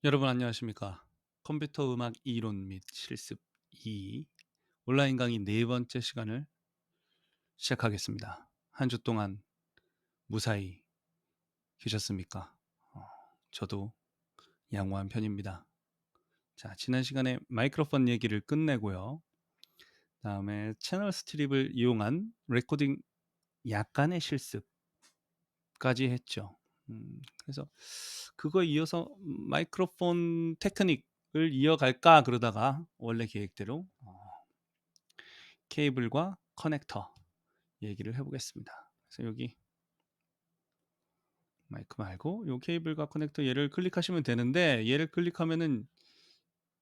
여러분 안녕하십니까? 컴퓨터 음악 이론 및 실습 2 온라인 강의 네 번째 시간을 시작하겠습니다. 한 주 동안 무사히 계셨습니까? 어, 저도 양호한 편입니다. 자, 지난 시간에 마이크로폰 얘기를 끝내고요. 다음에 채널 스트립을 이용한 레코딩 약간의 실습까지 했죠. 그래서 그거에 이어서 마이크로폰 테크닉을 이어갈까 그러다가 원래 계획대로 케이블과 커넥터 얘기를 해보겠습니다. 그래서 여기 마이크 말고 요 케이블과 커넥터 얘를 클릭하시면 되는데 얘를 클릭하면은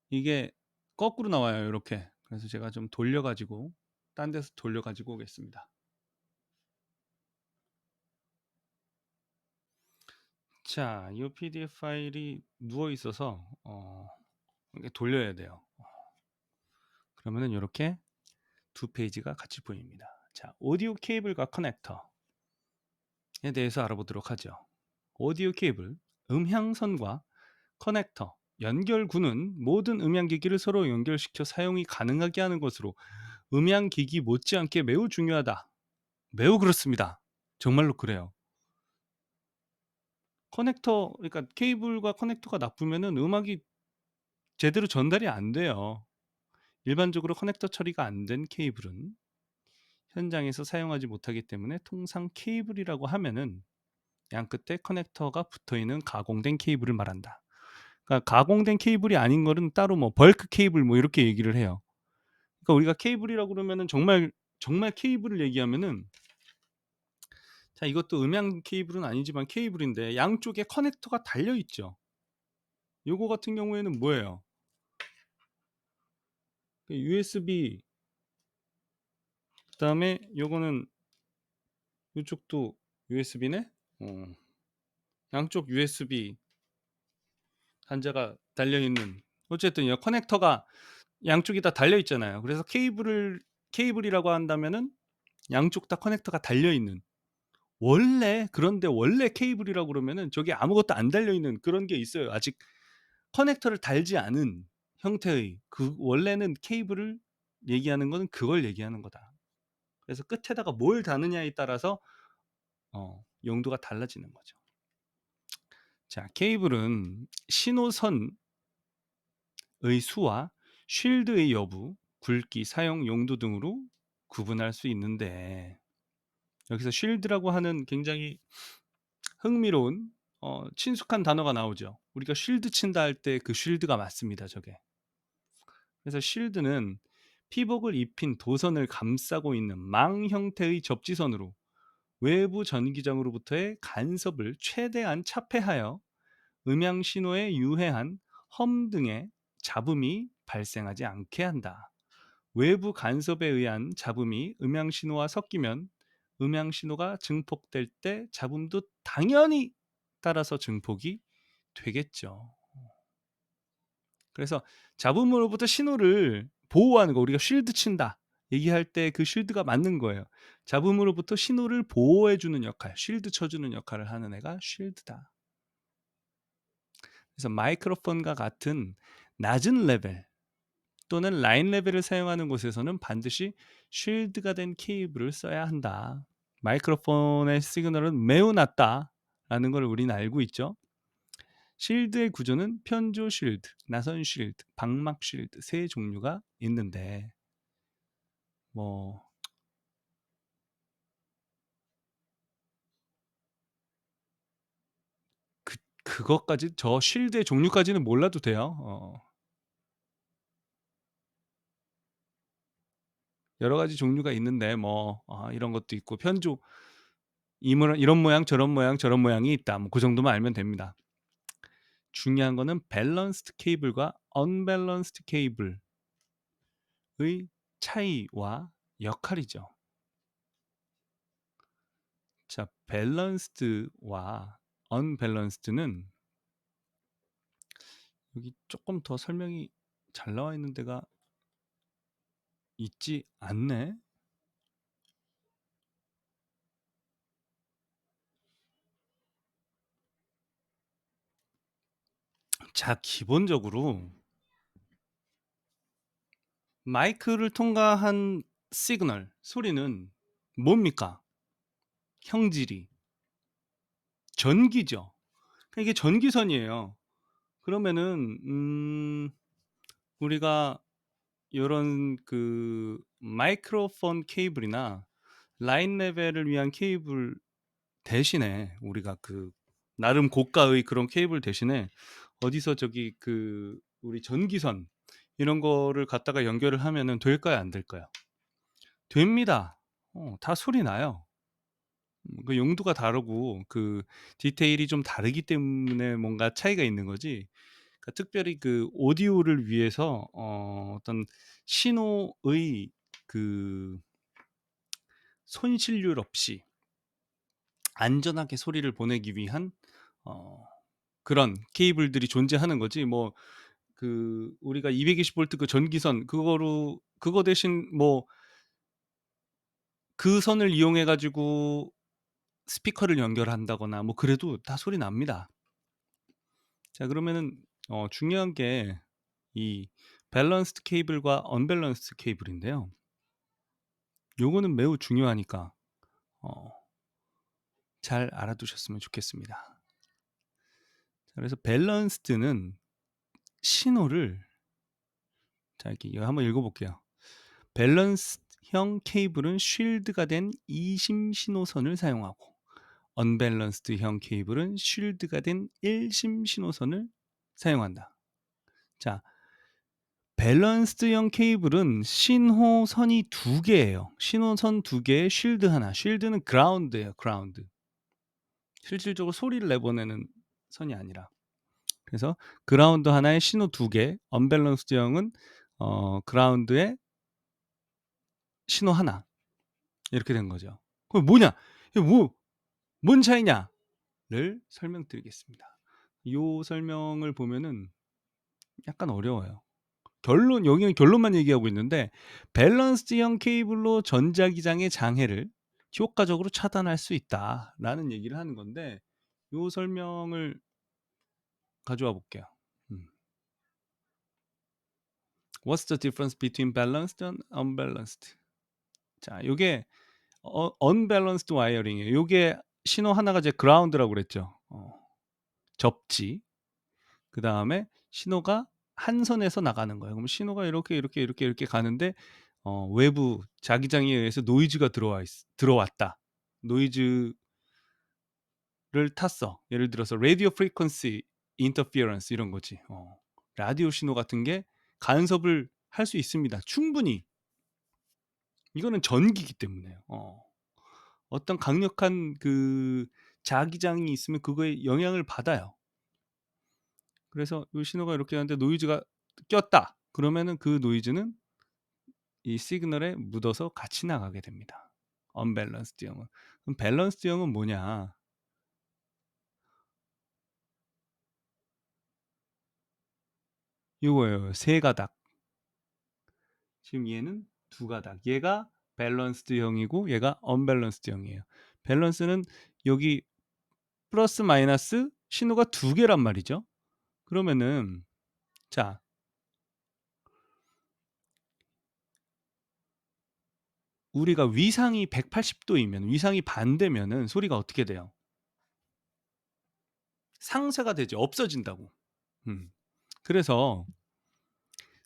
이게 거꾸로 나와요. 이렇게. 그래서 제가 좀 돌려가지고 딴 데서 돌려가지고 오겠습니다. 자, 이 PDF 파일이 누워 있어서 이렇게 돌려야 돼요. 그러면은 이렇게 두 페이지가 같이 보입니다. 자, 오디오 케이블과 커넥터에 대해서 알아보도록 하죠. 오디오 케이블, 음향선과 커넥터, 연결구는 모든 음향기기를 서로 연결시켜 사용이 가능하게 하는 것으로 음향기기 못지않게 매우 중요하다. 매우 그렇습니다. 정말로 그래요. 커넥터, 그러니까 케이블과 커넥터가 나쁘면은 음악이 제대로 전달이 안 돼요. 일반적으로 커넥터 처리가 안 된 케이블은 현장에서 사용하지 못하기 때문에 통상 케이블이라고 하면은 양 끝에 커넥터가 붙어 있는 가공된 케이블을 말한다. 그러니까 가공된 케이블이 아닌 거는 따로 뭐 벌크 케이블 뭐 이렇게 얘기를 해요. 그러니까 우리가 케이블이라고 그러면은 정말 케이블을 얘기하면은 자, 이것도 음향 케이블은 아니지만 케이블인데 양쪽에 커넥터가 달려 있죠. 요거 같은 경우에는 뭐예요? USB, 그다음에 요거는 요쪽도 USB네. 양쪽 USB 단자가 달려 있는, 어쨌든 이 커넥터가 양쪽이 다 달려 있잖아요. 그래서 케이블이라고 한다면은 양쪽 다 커넥터가 달려 있는, 그런데 원래 케이블이라고 그러면은 저기 아무것도 안 달려 있는 그런 게 있어요. 아직 커넥터를 달지 않은 형태의, 그 원래는 케이블을 얘기하는 거는 그걸 얘기하는 거다. 그래서 끝에다가 뭘 다느냐에 따라서 용도가 달라지는 거죠. 자, 케이블은 신호선의 수와 쉴드의 여부, 굵기, 사용 용도 등으로 구분할 수 있는데, 여기서 쉴드라고 하는 굉장히 흥미로운 친숙한 단어가 나오죠. 우리가 쉴드 친다 할 때 그 쉴드가 맞습니다. 저게. 그래서 쉴드는 피복을 입힌 도선을 감싸고 있는 망 형태의 접지선으로 외부 전기장으로부터의 간섭을 최대한 차폐하여 음향 신호에 유해한 험 등의 잡음이 발생하지 않게 한다. 외부 간섭에 의한 잡음이 음향 신호와 섞이면 음향 신호가 증폭될 때 잡음도 당연히 따라서 증폭이 되겠죠. 그래서 잡음으로부터 신호를 보호하는 거, 우리가 쉴드 친다 얘기할 때 그 쉴드가 맞는 거예요. 잡음으로부터 신호를 보호해 주는 역할, 쉴드 쳐주는 역할을 하는 애가 쉴드다. 그래서 마이크로폰과 같은 낮은 레벨 또는 라인 레벨을 사용하는 곳에서는 반드시 쉴드가 된 케이블을 써야 한다. 마이크로폰의 시그널은 매우 낮다라는 걸 우리는 알고 있죠. 쉴드의 구조는 편조 쉴드, 나선 쉴드, 방막 쉴드 세 종류가 있는데, 뭐 그것까지, 저 쉴드의 종류까지는 몰라도 돼요. 여러 가지 종류가 있는데 뭐 이런 것도 있고 편조, 이런 모양 저런 모양 저런 모양이 있다. 뭐 그 정도만 알면 됩니다. 중요한 거는 밸런스드 케이블과 언밸런스드 케이블의 차이와 역할이죠. 자, 밸런스드와 언밸런스드는 여기 조금 더 설명이 잘 나와 있는 데가 있지 않네. 자, 기본적으로 마이크를 통과한 시그널, 소리는 뭡니까? 형질이 전기죠. 그러니까 이게 전기선이에요. 그러면은 우리가 요런 그 마이크로폰 케이블이나 라인 레벨을 위한 케이블 대신에 우리가 그 나름 고가의 그런 케이블 대신에 어디서 저기 그 우리 전기선 이런 거를 갖다가 연결을 하면은 될까요? 안 될까요? 됩니다. 다 소리 나요. 그 용도가 다르고 그 디테일이 좀 다르기 때문에 뭔가 차이가 있는 거지. 그러니까 특별히 그 오디오를 위해서 어떤 신호의 그 손실률 없이 안전하게 소리를 보내기 위한 어 그런 케이블들이 존재하는 거지. 뭐 그 우리가 220 볼트 그 전기선 그거로 그거 대신 뭐 그 선을 이용해 가지고 스피커를 연결한다거나 뭐 그래도 다 소리 납니다. 자, 그러면은 중요한 게 이 밸런스드 케이블과 언밸런스드 케이블인데요. 요거는 매우 중요하니까 어 잘 알아두셨으면 좋겠습니다. 자, 그래서 밸런스드는 신호를, 자 이렇게 이거 한번 읽어 볼게요. 밸런스형 케이블은 쉴드가 된 이심 신호선을 사용하고 언밸런스드형 케이블은 쉴드가 된 일심 신호선을 사용한다. 자, 밸런스드형 케이블은 신호선이 두 개예요. 신호선 두 개에 쉴드 하나. 쉴드는 그라운드예요. 그라운드. 실질적으로 소리를 내보내는 선이 아니라. 그래서 그라운드 하나에 신호 두 개. 언밸런스드형은 그라운드에 신호 하나. 이렇게 된 거죠. 그럼 뭐냐? 이게 뭔 차이냐?를 설명드리겠습니다. 요 설명을 보면은 약간 어려워요. 여기는 결론만 얘기하고 있는데 밸런스형 케이블로 전자기장의 장애를 효과적으로 차단할 수 있다라는 얘기를 하는 건데 요 설명을 가져와 볼게요. What's the difference between balanced and unbalanced? 자, 요게 unbalanced wiring이에요. 요게 신호 하나가 이제 그라운드라고 그랬죠. 접지. 그 다음에 신호가 한 선에서 나가는 거예요. 그럼 신호가 이렇게 가는데 외부 자기장에 의해서 노이즈가 들어왔다. 노이즈를 탔어. 예를 들어서 라디오 프리퀀시 인터피어런스 이런 거지. 라디오 신호 같은 게 간섭을 할 수 있습니다. 충분히. 이거는 전기이기 때문에요. 어떤 강력한 그 자기장이 있으면 그거에 영향을 받아요. 그래서 이 신호가 이렇게 하는데 노이즈가 꼈다. 그러면은 그 노이즈는 이 시그널에 묻어서 같이 나가게 됩니다. 언밸런스드형은. 그럼 밸런스드형은 뭐냐? 이거예요. 세 가닥. 지금 얘는 두 가닥. 얘가 밸런스드형이고 얘가 언밸런스드형이에요. 밸런스는 여기 플러스 마이너스 신호가 두 개란 말이죠. 그러면은 자, 우리가 위상이 180도이면 위상이 반대면은 소리가 어떻게 돼요? 상쇄가 되죠. 없어진다고. 그래서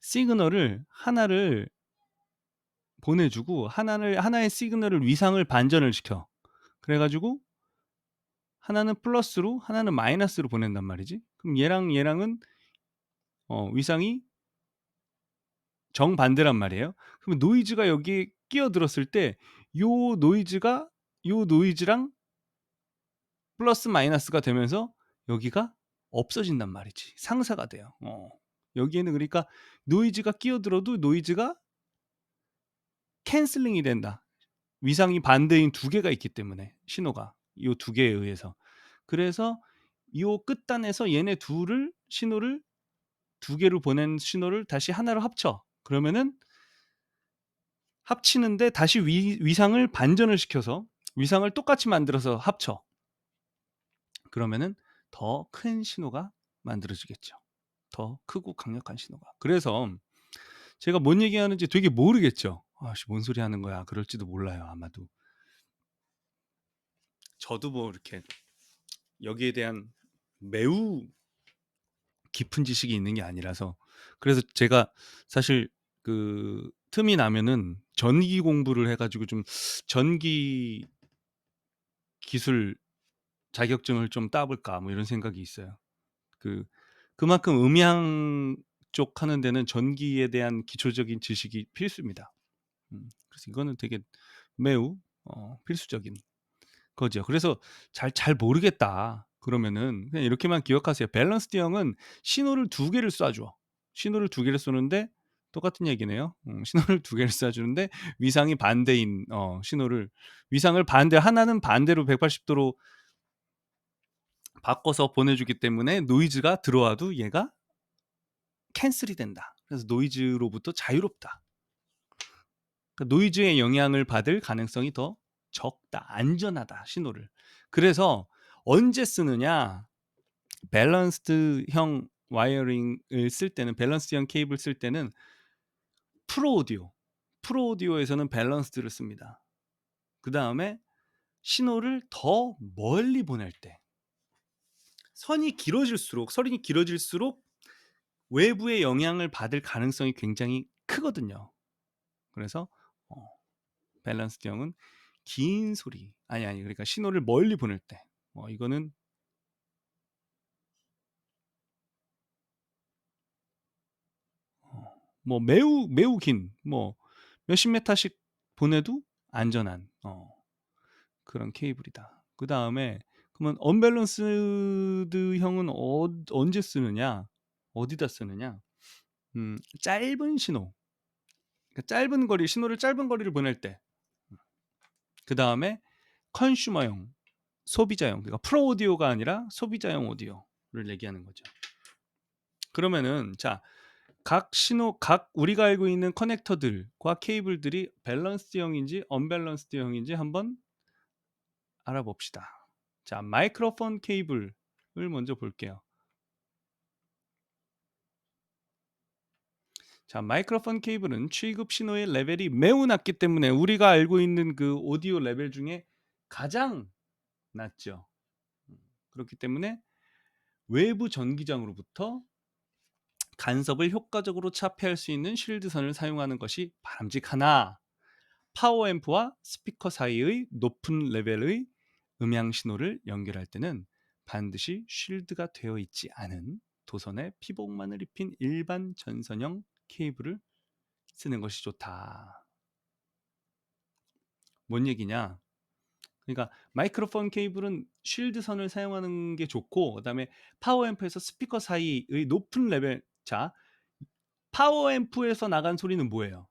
시그널을 하나를 보내주고 하나의 시그널을 위상을 반전을 시켜. 그래가지고 하나는 플러스로 하나는 마이너스로 보낸단 말이지. 그럼 얘랑은 위상이 정반대란 말이에요. 그럼 노이즈가 여기에 끼어들었을 때 요 노이즈랑 플러스 마이너스가 되면서 여기가 없어진단 말이지. 상쇄가 돼요. 여기에는 그러니까 노이즈가 끼어들어도 노이즈가 캔슬링이 된다. 위상이 반대인 두 개가 있기 때문에 신호가 이 두 개에 의해서. 그래서 이 끝단에서 얘네 둘을 신호를 두 개로 보낸 신호를 다시 하나로 합쳐. 그러면은 합치는데 다시 위상을 반전을 시켜서 위상을 똑같이 만들어서 합쳐. 그러면은 더 큰 신호가 만들어지겠죠. 더 크고 강력한 신호가. 그래서 제가 뭔 얘기하는지 되게 모르겠죠. '아씨 뭔 소리 하는 거야.' 그럴지도 몰라요 아마도. 저도 뭐 이렇게 여기에 대한 매우 깊은 지식이 있는 게 아니라서. 그래서 제가 사실 그 틈이 나면은 전기 공부를 해 가지고 좀 전기 기술 자격증을 좀 따 볼까 뭐 이런 생각이 있어요. 그 그만큼 음향 쪽 하는 데는 전기에 대한 기초적인 지식이 필수입니다. 그래서 이거는 되게 매우 필수적인 거죠. 그래서 잘 모르겠다 그러면은 그냥 이렇게만 기억하세요. 밸런스드 형은 신호를 두 개를 쏴 줘. 신호를 두 개를 쏘는데 똑같은 얘기네요. 신호를 두 개를 쏴 주는데 위상이 반대인 신호를, 위상을 반대, 하나는 반대로 180 도로 바꿔서 보내주기 때문에 노이즈가 들어와도 얘가 캔슬이 된다. 그래서 노이즈로부터 자유롭다. 그러니까 노이즈의 영향을 받을 가능성이 더 적다. 안전하다. 신호를. 그래서 언제 쓰느냐? 밸런스드형 와이어링을 쓸 때는, 밸런스드형 케이블 쓸 때는 프로 오디오에서는 밸런스드를 씁니다. 그다음에 신호를 더 멀리 보낼 때, 선이 길어질수록 외부의 영향을 받을 가능성이 굉장히 크거든요. 그래서 밸런스드형은 긴 소리, 그러니까 신호를 멀리 보낼 때 이거는 매우 긴 몇십 메타씩 보내도 안전한 그런 케이블이다. 그다음에 그러면 언밸런스드형은 언제 쓰느냐? 어디다 쓰느냐? 짧은 신호. 그러니까 신호를 짧은 거리를 보낼 때. 그다음에 컨슈머용, 소비자용. 그러니까 프로 오디오가 아니라 소비자용 오디오를 얘기하는 거죠. 그러면은 자, 각 우리가 알고 있는 커넥터들과 케이블들이 밸런스드형인지 언밸런스드형인지 한번 알아봅시다. 자, 마이크로폰 케이블을 먼저 볼게요. 자, 마이크로폰 케이블은 취급 신호의 레벨이 매우 낮기 때문에 우리가 알고 있는 그 오디오 레벨 중에 가장 낮죠. 그렇기 때문에 외부 전기장으로부터 간섭을 효과적으로 차폐할 수 있는 쉴드선을 사용하는 것이 바람직하나, 파워앰프와 스피커 사이의 높은 레벨의 음향 신호를 연결할 때는 반드시 쉴드가 되어 있지 않은 도선에 피복만을 입힌 일반 전선형 케이블을 쓰는 것이 좋다. 뭔 얘기냐? 그러니까 마이크로폰 케이블은 쉴드선을 사용하는 게 좋고, 그다음에 파워앰프에서 스피커 사이의 높은 레벨. 자, 파워앰프에서 나간 소리는 뭐예요?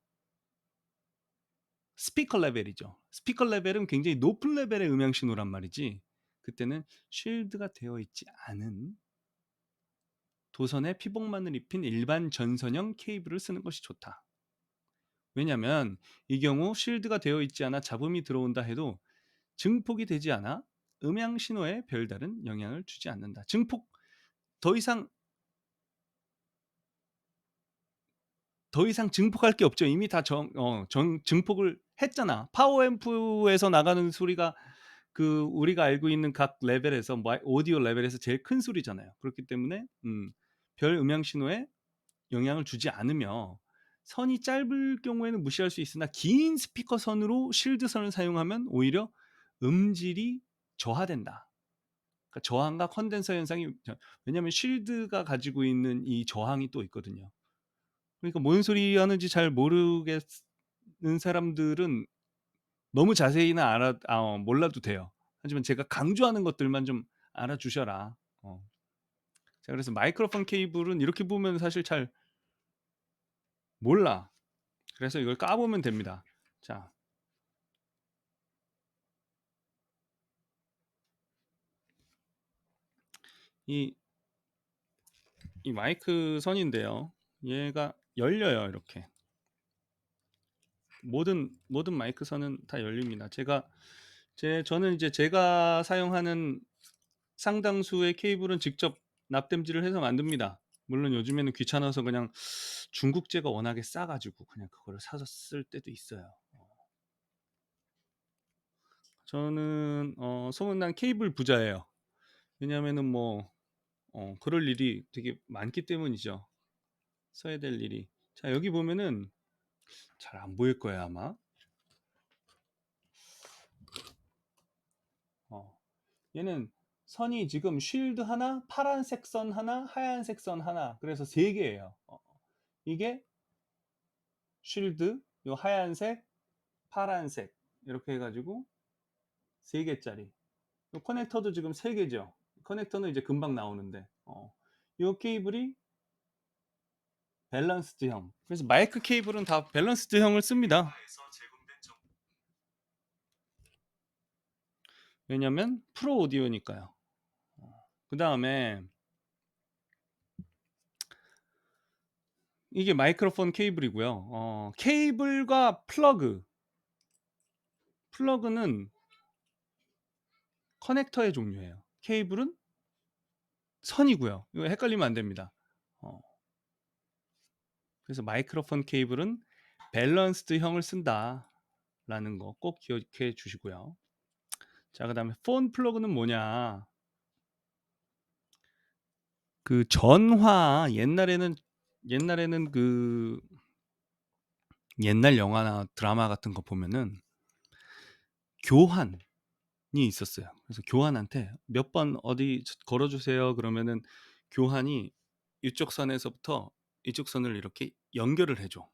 스피커 레벨이죠. 스피커 레벨은 굉장히 높은 레벨의 음향 신호란 말이지. 그때는 쉴드가 되어 있지 않은 도선에 피복만을 입힌 일반 전선형 케이블을 쓰는 것이 좋다. 왜냐하면 이 경우 쉴드가 되어 있지 않아 잡음이 들어온다 해도 증폭이 되지 않아 음향 신호에 별다른 영향을 주지 않는다. 더 이상 증폭할 게 없죠. 이미 다 증폭을 했잖아. 파워앰프에서 나가는 소리가 그 우리가 알고 있는 각 레벨에서 오디오 레벨에서 제일 큰 소리잖아요. 그렇기 때문에 별 음향 신호에 영향을 주지 않으며, 선이 짧을 경우에는 무시할 수 있으나 긴 스피커 선으로 쉴드 선을 사용하면 오히려 음질이 저하된다. 그러니까 저항과 컨덴서 현상이, 왜냐하면 쉴드가 가지고 있는 이 저항이 또 있거든요. 그러니까 뭔 소리 하는지 잘 모르겠는 사람들은 너무 자세히는 몰라도 돼요. 하지만 제가 강조하는 것들만 좀 알아주셔라. 자, 그래서 마이크로폰 케이블은 이렇게 보면 사실 잘 몰라. 그래서 이걸 까보면 됩니다. 자, 이 마이크 선인데요. 얘가 열려요. 이렇게 모든 마이크 선은 다 열립니다. 저는 이제 제가 사용하는 상당수의 케이블은 직접 납땜질을 해서 만듭니다. 물론 요즘에는 귀찮아서 그냥 중국제가 워낙에 싸 가지고 그냥 그거를 사서 쓸 때도 있어요. 저는 소문난 케이블 부자예요. 왜냐하면은 뭐 그럴 일이 되게 많기 때문이죠. 써야 될 일이. 자, 여기 보면은 잘 안 보일 거예요, 아마. 어. 얘는 선이 지금 쉴드 하나, 파란색 선 하나, 하얀색 선 하나. 그래서 세 개예요. 이게 쉴드, 요 하얀색, 파란색 이렇게 해가지고 세 개짜리. 요 커넥터도 지금 세 개죠. 커넥터는 이제 금방 나오는데, 요 케이블이 밸런스드형. 그래서 마이크 케이블은 다 밸런스드형을 씁니다. 왜냐면 프로 오디오니까요. 그 다음에 이게 마이크로폰 케이블이고요. 케이블과 플러그는 커넥터의 종류예요. 케이블은 선이고요. 이거 헷갈리면 안 됩니다. 그래서 마이크로폰 케이블은 밸런스드형을 쓴다라는 거 꼭 기억해 주시고요. 자, 그다음에 폰 플러그는 뭐냐? 그 전화 옛날에는 그 옛날 영화나 드라마 같은 거 보면은 교환이 있었어요. 그래서 교환한테 몇 번 어디 걸어 주세요. 그러면은 교환이 이쪽 선에서부터 이쪽 선을 이렇게 연결을 해 줘.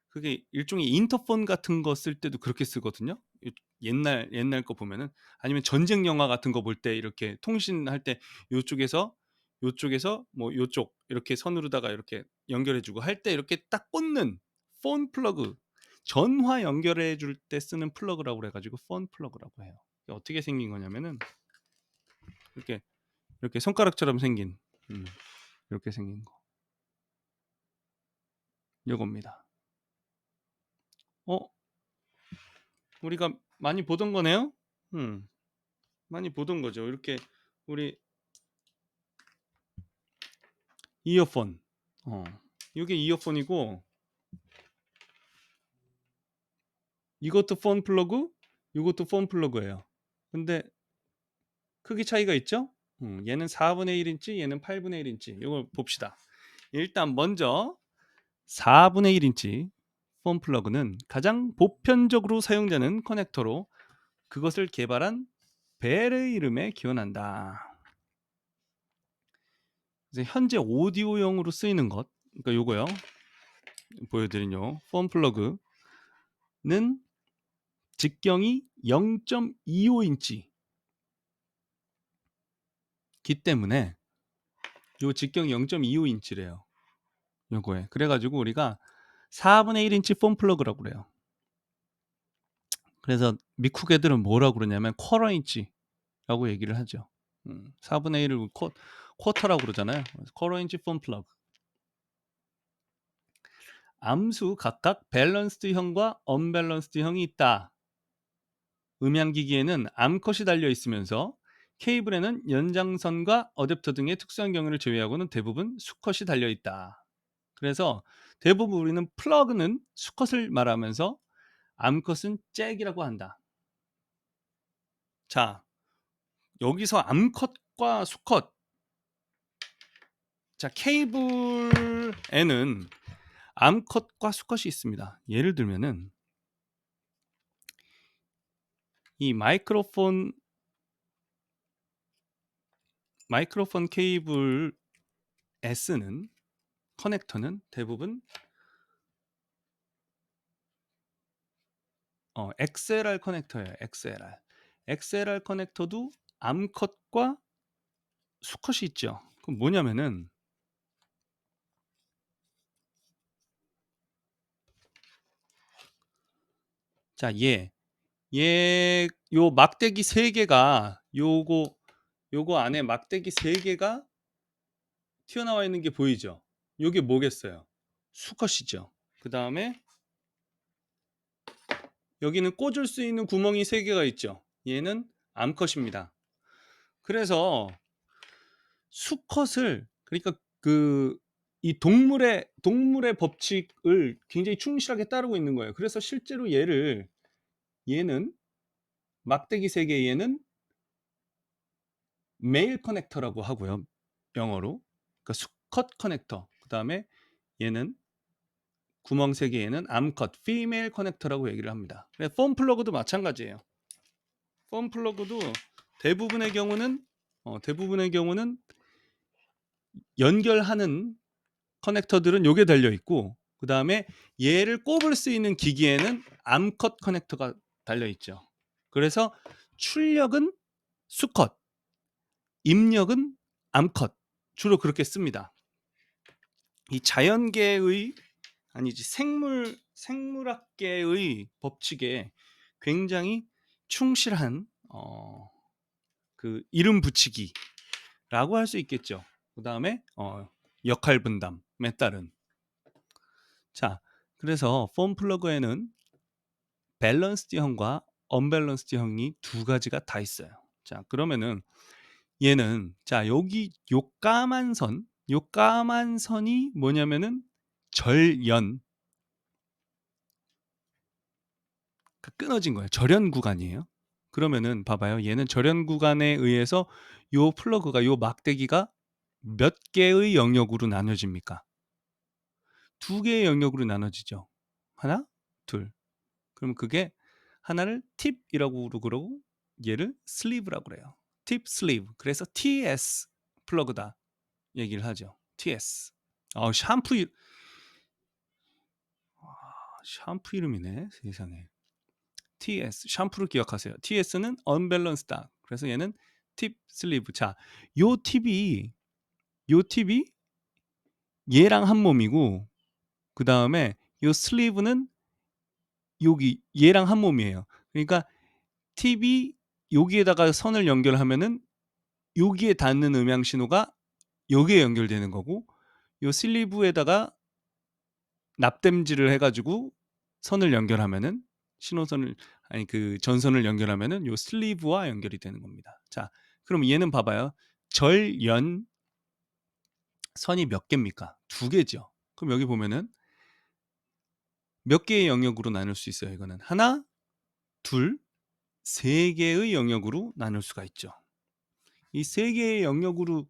그게 일종의 인터폰 같은 거 쓸 때도 그렇게 쓰거든요. 옛날 거 보면은. 아니면 전쟁 영화 같은 거 볼 때 이렇게 통신할 때 요쪽에서 요쪽에서 뭐 요쪽 이렇게 선으로다가 이렇게 연결해 주고 할 때 이렇게 딱 꽂는 폰 플러그, 전화 연결해 줄 때 쓰는 플러그라고 그래 가지고 폰 플러그라고 해요. 이게 어떻게 생긴 거냐면은 이렇게 이렇게 손가락처럼 생긴 이렇게 생긴 거. 요겁니다. 어? 우리가 많이 보던 거네요? 음. 많이 보던 거죠. 이렇게 우리 이어폰. 이게 이어폰이고 이것도 폰 플러그, 이것도 폰 플러그예요. 근데 크기 차이가 있죠? 얘는 4분의 1인치, 얘는 8분의 1인치. 이걸 봅시다. 일단 먼저 4분의 1인치 폰 플러그는 가장 보편적으로 사용되는 커넥터로 그것을 개발한 벨의 이름에 기원한다. 그래서 현재 오디오용으로 쓰이는 것, 그러니까 요거요. 보여드린 요 폰 플러그는 직경이 0.25인치기 때문에 요 직경이 0.25인치래요. 요거에. 그래가지고 우리가 4분의 1인치 폰 플러그라고 그래요. 그래서 미국 애들은 뭐라고 그러냐면 쿼터 인치라고 얘기를 하죠. 4분의 1을 쿼터라고 그러잖아요. 쿼터 인치 폰 플러그. 암수 각각 밸런스드형과 언밸런스드형이 있다. 음향기기에는 암컷이 달려 있으면서 케이블에는 연장선과 어댑터 등의 특수한 경우를 제외하고는 대부분 수컷이 달려 있다. 그래서 대부분 우리는 플러그는 수컷을 말하면서 암컷은 잭이라고 한다. 자, 여기서 암컷과 수컷. 자, 케이블에는 암컷과 수컷이 있습니다. 예를 들면은 이 마이크로폰 케이블 S는 커넥터는 대부분 XLR 커넥터예요. XLR 커넥터도 암컷과 수컷이 있죠. 그럼 뭐냐면은 자, 요 막대기 3개가 요거 안에 막대기 3개가 튀어나와 있는 게 보이죠? 요게 뭐겠어요? 수컷이죠. 그다음에 여기는 꽂을 수 있는 구멍이 3개가 있죠. 얘는 암컷입니다. 그래서 수컷을 그러니까 이 동물의 법칙을 굉장히 충실하게 따르고 있는 거예요. 그래서 실제로 얘는 막대기 3개 얘는 메일 커넥터라고 하고요. 영어로. 그러니까 수컷 커넥터. 그다음에 얘는 구멍 3개 얘는 암컷 피메일 커넥터라고 얘기를 합니다. 폼 플러그도 마찬가지예요. 폼 플러그도 대부분의 경우는 연결하는 커넥터들은 요게 달려 있고, 그다음에 얘를 꼽을 수 있는 기기에는 암컷 커넥터가 달려 있죠. 그래서 출력은 수컷, 입력은 암컷, 주로 그렇게 씁니다. 이 자연계의 아니지 생물학계의 법칙에 굉장히 충실한 그 이름 붙이기라고 할 수 있겠죠. 그다음에 역할 분담에 따른. 자, 그래서 폼 플러그에는 밸런스드형과 언밸런스드형이 두 가지가 다 있어요. 자, 그러면은 얘는 자, 여기 요 까만 선이 뭐냐면은 절연, 끊어진 거예요. 절연 구간이에요. 그러면은 봐봐요. 얘는 절연 구간에 의해서 요 플러그가 요 막대기가 몇 개의 영역으로 나눠집니까? 2개의 영역으로 나눠지죠. 하나, 둘. 그럼 그게 하나를 팁이라고 그러고 얘를 슬리브라고 그래요. 팁 슬리브. 그래서 TS 플러그다 얘기를 하죠. TS. 샴푸 이름이네. 세상에. TS 샴푸를 기억하세요. TS는 unbalance다. 그래서 얘는 팁 슬리브. 자, 요 팁이 얘랑 한 몸이고, 그 다음에 요 슬리브는 여기 얘랑 한 몸이에요. 그러니까 팁이 여기에다가 선을 연결하면은 여기에 닿는 음향 신호가 여기에 연결되는 거고, 요 슬리브에다가 납땜질을 해가지고 선을 연결하면은 그 전선을 연결하면은 요 슬리브와 연결이 되는 겁니다. 자, 그럼 얘는 봐봐요. 절연 선이 몇 개입니까? 2개죠. 그럼 여기 보면은 몇 개의 영역으로 나눌 수 있어요? 이거는 하나, 둘, 3개의 영역으로 나눌 수가 있죠. 이 3개의 영역으로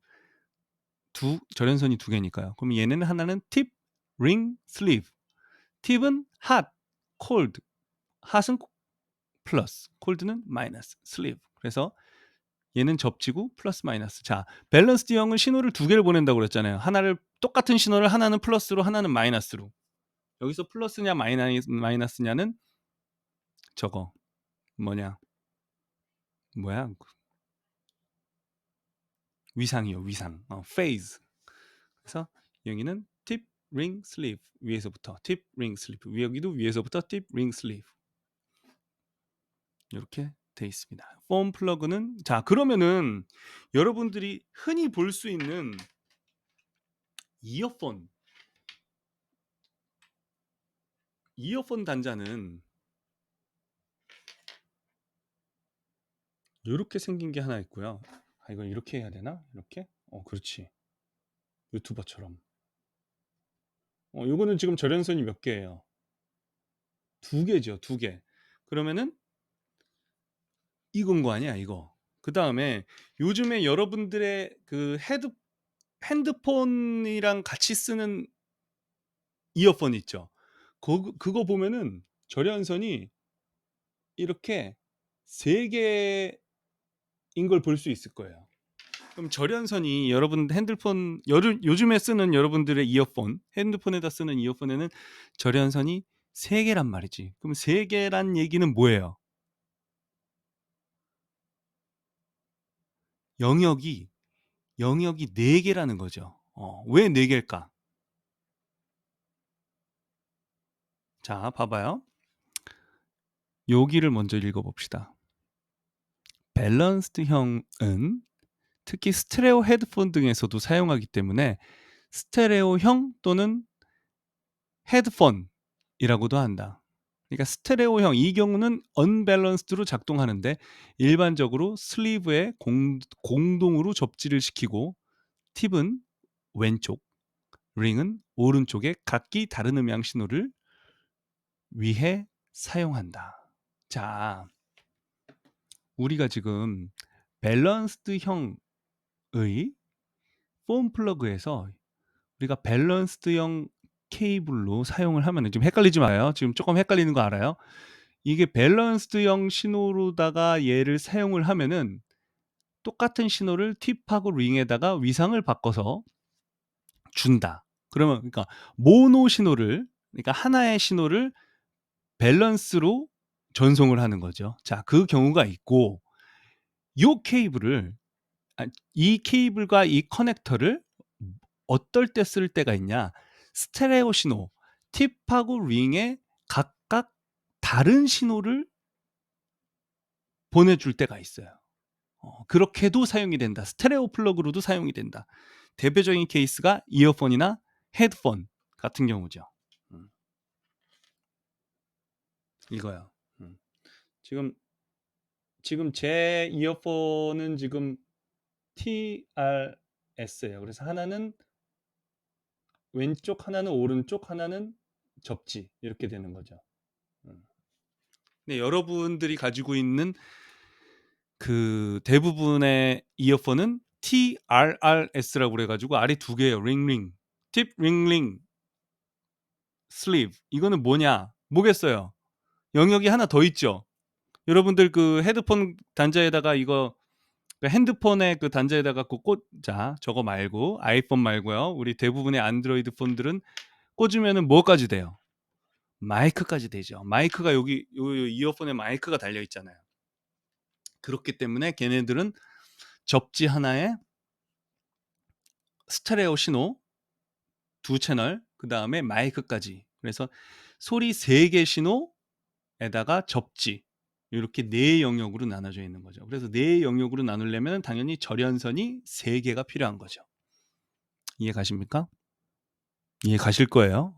절연선이 2개니까요. 그럼 얘는 하나는 팁, 링, 슬리브. 팁은 핫, 콜드. 핫은 플러스, 콜드는 마이너스, 슬리브. 그래서 얘는 접지고 플러스 마이너스. 자, 밸런스드 형은 신호를 2개를 보낸다고 그랬잖아요. 똑같은 신호를 하나는 플러스로 하나는 마이너스로. 여기서 플러스냐 마이너스냐는 저거 뭐야 위상이요, 위상. 페이즈. 그래서 여기는 팁, 링, 슬리브. 위에서부터 팁, 링, 슬리브. 여기도 위에서부터 팁, 링, 슬리브. 이렇게 돼 있습니다. 폼 플러그는 자, 그러면은 여러분들이 흔히 볼 수 있는 이어폰 단자는 이렇게 생긴 게 하나 있고요. 이걸 이렇게 해야 되나? 이렇게? 그렇지. 유튜버처럼. 요거는 지금 절연선이 몇 개예요? 2개죠, 2개. 그러면은 이건 거 아니야, 이거. 그 다음에 요즘에 여러분들의 그 핸드폰이랑 같이 쓰는 이어폰 있죠. 그거 보면은 절연선이 이렇게 3개인 걸 볼 수 있을 거예요. 그럼 절연선이 여러분 핸드폰 요즘에 쓰는 여러분들의 이어폰, 핸드폰에다 쓰는 이어폰에는 절연선이 3개란 말이지. 그럼 3개란 얘기는 뭐예요? 영역이 4개라는 거죠. 왜 4개일까? 자, 봐봐요. 여기를 먼저 읽어봅시다. 밸런스드형은 특히 스테레오 헤드폰 등에서도 사용하기 때문에 스테레오형 또는 헤드폰이라고도 한다. 그러니까 스테레오형, 이 경우는 언밸런스드로 작동하는데 일반적으로 슬리브에 공동으로 접지를 시키고 팁은 왼쪽, ring은 오른쪽에 각기 다른 음향 신호를 위해 사용한다. 자, 우리가 지금 밸런스드 형의 폼 플러그에서 우리가 밸런스드형 케이블로 사용을 하면은 좀 헷갈리지 마요. 지금 조금 헷갈리는 거 알아요? 이게 밸런스드형 신호로다가 얘를 사용을 하면은 똑같은 신호를 팁하고 링에다가 위상을 바꿔서 준다. 그러면 그러니까 모노 신호를 그러니까 하나의 신호를 밸런스로 전송을 하는 거죠. 자, 그 경우가 있고 요 케이블을 이 케이블과 이 커넥터를 어떨 때 쓸 때가 있냐? 스테레오 신호, 팁하고 링에 각각 다른 신호를 보내줄 때가 있어요. 그렇게도 사용이 된다. 스테레오 플러그로도 사용이 된다. 대표적인 케이스가 이어폰이나 헤드폰 같은 경우죠. 이거요. 지금 제 이어폰은 지금 TRS예요. 그래서 하나는 왼쪽, 하나는 오른쪽, 하나는 접지 이렇게 되는 거죠. 네, 여러분들이 가지고 있는 그 대부분의 이어폰은 TRRS라고 그래가지고 R이 두 개예요. 링링, 팁 링링, 슬리브. 이거는 뭐겠어요? 영역이 하나 더 있죠. 여러분들 그 헤드폰 단자에다가 이거 핸드폰의 그 단자에다가 그 꽂자. 저거 말고 아이폰 말고요. 우리 대부분의 안드로이드 폰들은 꽂으면은 뭐까지 돼요? 마이크까지 되죠. 마이크가 여기 요 이어폰에 마이크가 달려 있잖아요. 그렇기 때문에 걔네들은 접지 하나에 스테레오 신호 두 채널, 그 다음에 마이크까지. 그래서 소리 3개 신호에다가 접지. 이렇게 네 영역으로 나눠져 있는 거죠. 그래서 네 영역으로 나누려면 당연히 절연선이 3개가 필요한 거죠. 이해 가십니까? 이해 가실 거예요.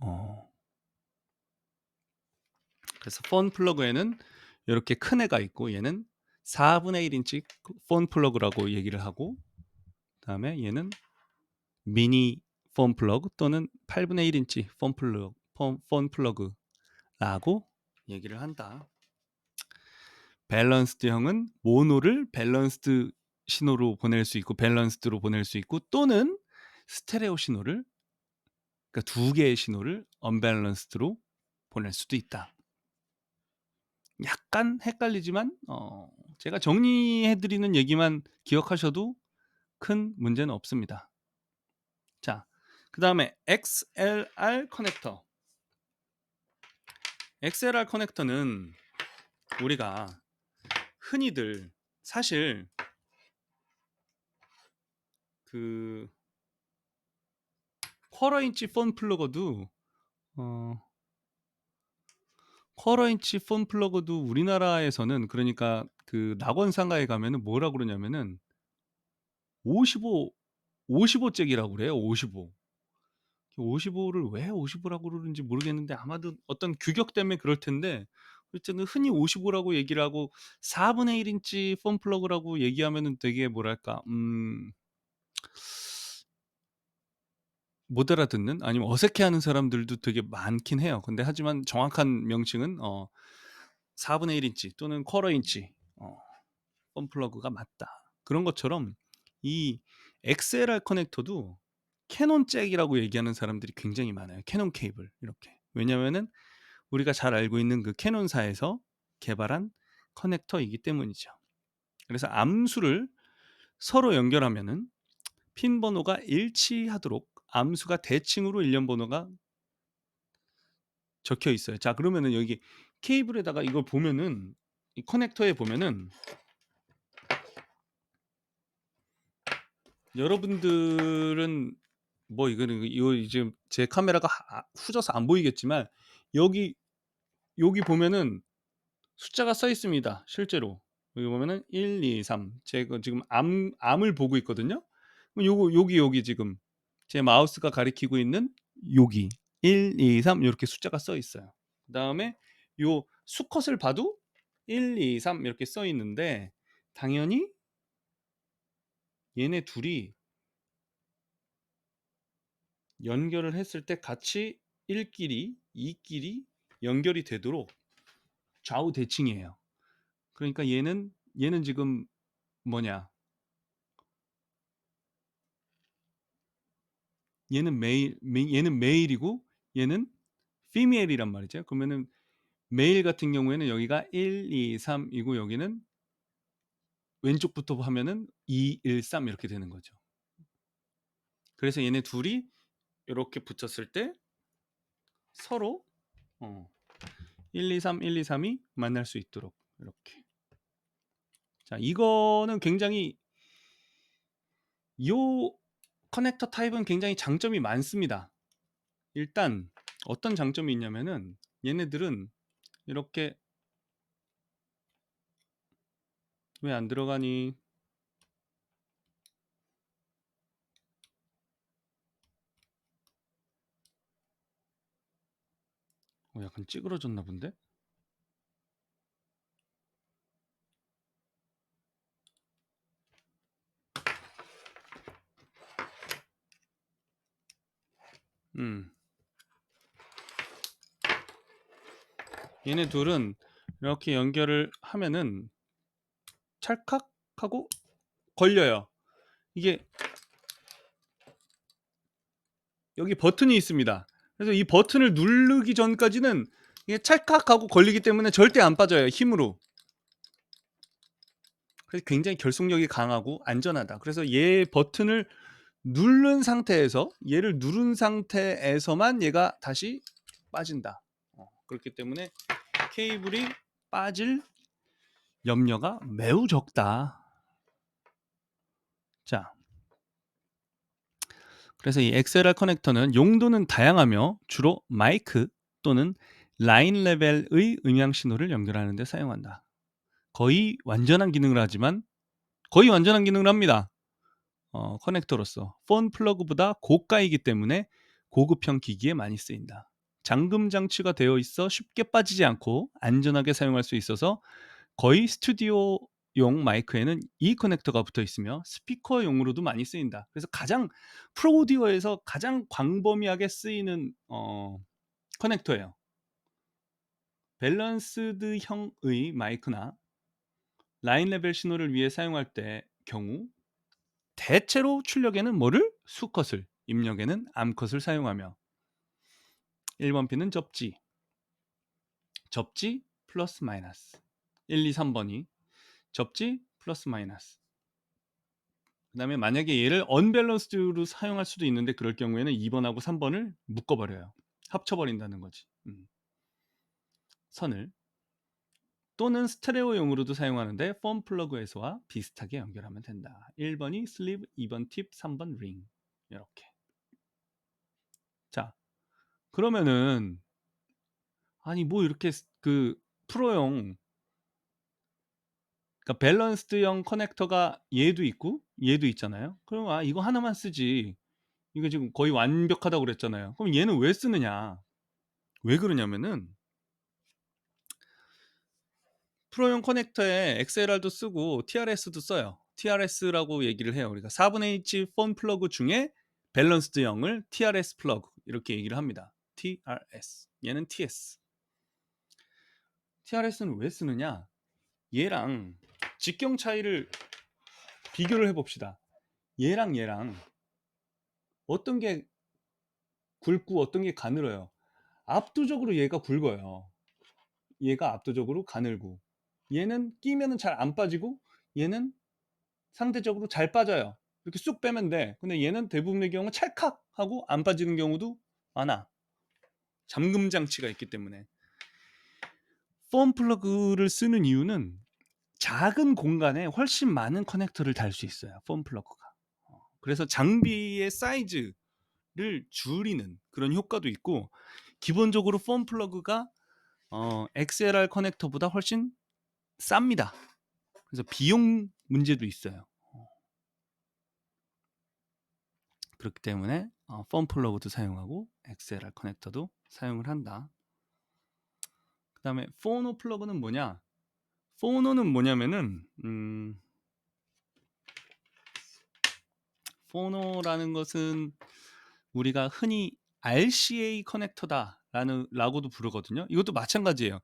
그래서 폰 플러그에는 이렇게 큰 애가 있고 얘는 4분의 1인치 폰 플러그라고 얘기를 하고 그다음에 얘는 미니 폰 플러그 또는 8분의 1인치 폰 플러그라고 얘기를 한다. 밸런스드형은 모노를 밸런스드 신호로 보낼 수 있고 밸런스드로 보낼 수 있고 또는 스테레오 신호를 그러니까 두 개의 신호를 언밸런스드로 보낼 수도 있다. 약간 헷갈리지만 제가 정리해드리는 얘기만 기억하셔도 큰 문제는 없습니다. 자, 그 다음에 XLR 커넥터. XLR 커넥터는 우리가 흔히들 사실 그 쿼러인치 폰 플러그도 쿼러인치 폰 플러그도 우리나라에서는 그러니까 그 낙원 상가에 가면은 뭐라 그러냐면은 55잭이라고 그래요. 55. 55를 왜 55라고 그러는지 모르겠는데 아마도 어떤 규격 때문에 그럴 텐데 어쨌든 흔히 55라고 얘기를 하고 4분의 1인치 폰 플러그라고 얘기하면은 되게 뭐랄까 못 알아듣는 아니면 어색해하는 사람들도 되게 많긴 해요. 근데 하지만 정확한 명칭은 4분의 1인치 또는 쿼터 인치 폰 플러그가 맞다. 그런 것처럼 이 XLR 커넥터도 캐논 잭이라고 얘기하는 사람들이 굉장히 많아요. 캐논 케이블 이렇게. 왜냐면은 우리가 잘 알고 있는 그 캐논사에서 개발한 커넥터이기 때문이죠. 그래서 암수를 서로 연결하면은 핀 번호가 일치하도록 암수가 대칭으로 일련 번호가 적혀 있어요. 자, 그러면은 여기 케이블에다가 이걸 보면은 이 커넥터에 보면은 여러분들은 뭐 이거는 이거 지금 제 카메라가 후져서 안 보이겠지만 여기 보면은 숫자가 써 있습니다. 실제로 여기 보면은 1, 2, 3. 제가 지금 암을 보고 있거든요. 그럼 요거 여기 지금 제 마우스가 가리키고 있는 여기 1, 2, 3 이렇게 숫자가 써 있어요. 그다음에 요 수컷을 봐도 1, 2, 3 이렇게 써 있는데 당연히 얘네 둘이 연결을 했을 때 같이 1끼리 2끼리 연결이 되도록 좌우 대칭이에요. 그러니까 얘는 지금 뭐냐, 얘는 메일이고 얘는 피메일이란 말이죠. 그러면은 메일 같은 경우에는 여기가 1, 2, 3이고 여기는 왼쪽부터 하면은 2, 1, 3 이렇게 되는 거죠. 그래서 얘네 둘이 이렇게 붙였을 때 서로 1, 2, 3, 1, 2, 3이 만날 수 있도록 이렇게. 자, 이거는 굉장히 요 커넥터 타입은 굉장히 장점이 많습니다. 일단 어떤 장점이 있냐면은 얘네들은 이렇게, 왜 안 들어가니? 약간 찌그러졌나 본데? 얘네 둘은 이렇게 연결을 하면은 찰칵 하고 걸려요. 이게 여기 버튼이 있습니다. 그래서 이 버튼을 누르기 전까지는 이게 찰칵 하고 걸리기 때문에 절대 안 빠져요, 힘으로. 그래서 굉장히 결속력이 강하고 안전하다. 그래서 얘 버튼을 누른 상태에서, 얘를 누른 상태에서만 얘가 다시 빠진다. 그렇기 때문에 케이블이 빠질 염려가 매우 적다. 자, 그래서 이 XLR 커넥터는 용도는 다양하며 주로 마이크 또는 라인 레벨의 음향 신호를 연결하는 데 사용한다. 거의 완전한 기능을 하지만, 거의 완전한 기능을 합니다. 커넥터로서 폰 플러그보다 고가이기 때문에 고급형 기기에 많이 쓰인다. 잠금 장치가 되어 있어 쉽게 빠지지 않고 안전하게 사용할 수 있어서 거의 스튜디오용 마이크에는 이 커넥터가 붙어 있으며 스피커용으로도 많이 쓰인다. 그래서 가장 프로오디오에서 가장 광범위하게 쓰이는 커넥터예요. 밸런스드형의 마이크나 라인 레벨 신호를 위해 사용할 때 경우 대체로 출력에는 뭐를? 수컷을, 입력에는 암컷을 사용하며 1번 핀은 접지 플러스 마이너스, 1, 2, 3번이 접지 플러스 마이너스. 그 다음에 만약에 얘를 언밸런스드로 사용할 수도 있는데 그럴 경우에는 2번하고 3번을 묶어버려요. 합쳐버린다는 거지. 선을. 또는 스테레오용으로도 사용하는데 폰 플러그에서와 비슷하게 연결하면 된다. 1번이 슬립, 2번 팁, 3번 링. 이렇게. 자, 그러면은 아니 뭐 이렇게 그 프로용, 그러니까 밸런스드형 커넥터가 얘도 있고 얘도 있잖아요. 그럼 이거 하나만 쓰지. 이거 지금 거의 완벽하다고 그랬잖아요. 그럼 얘는 왜 쓰느냐? 왜 그러냐면은 프로용 커넥터에 XLR도 쓰고 TRS도 써요. TRS라고 얘기를 해요. 우리가 4분의 H 폰 플러그 중에 밸런스드형을 TRS 플러그 이렇게 얘기를 합니다. TRS. 얘는 TS. TRS는 왜 쓰느냐? 얘랑 직경 차이를 비교를 해봅시다. 얘랑 어떤 게 굵고 어떤 게 가늘어요? 압도적으로 얘가 굵어요. 얘가 압도적으로 가늘고, 얘는 끼면은 잘 안 빠지고 얘는 상대적으로 잘 빠져요. 이렇게 쑥 빼면 돼. 근데 얘는 대부분의 경우 찰칵 하고 안 빠지는 경우도 많아. 잠금 장치가 있기 때문에. 폰 플러그를 쓰는 이유는 작은 공간에 훨씬 많은 커넥터를 달 수 있어요. 폰 플러그가. 그래서 장비의 사이즈를 줄이는 그런 효과도 있고, 기본적으로 폰 플러그가 XLR 커넥터보다 훨씬 쌉니다. 그래서 비용 문제도 있어요. 그렇기 때문에 폰 플러그도 사용하고 XLR 커넥터도 사용을 한다. 그 다음에 포노 플러그는 뭐냐? 포노는 뭐냐면은 포노라는 것은 우리가 흔히 RCA 커넥터다라는 라고도 부르거든요. 이것도 마찬가지예요.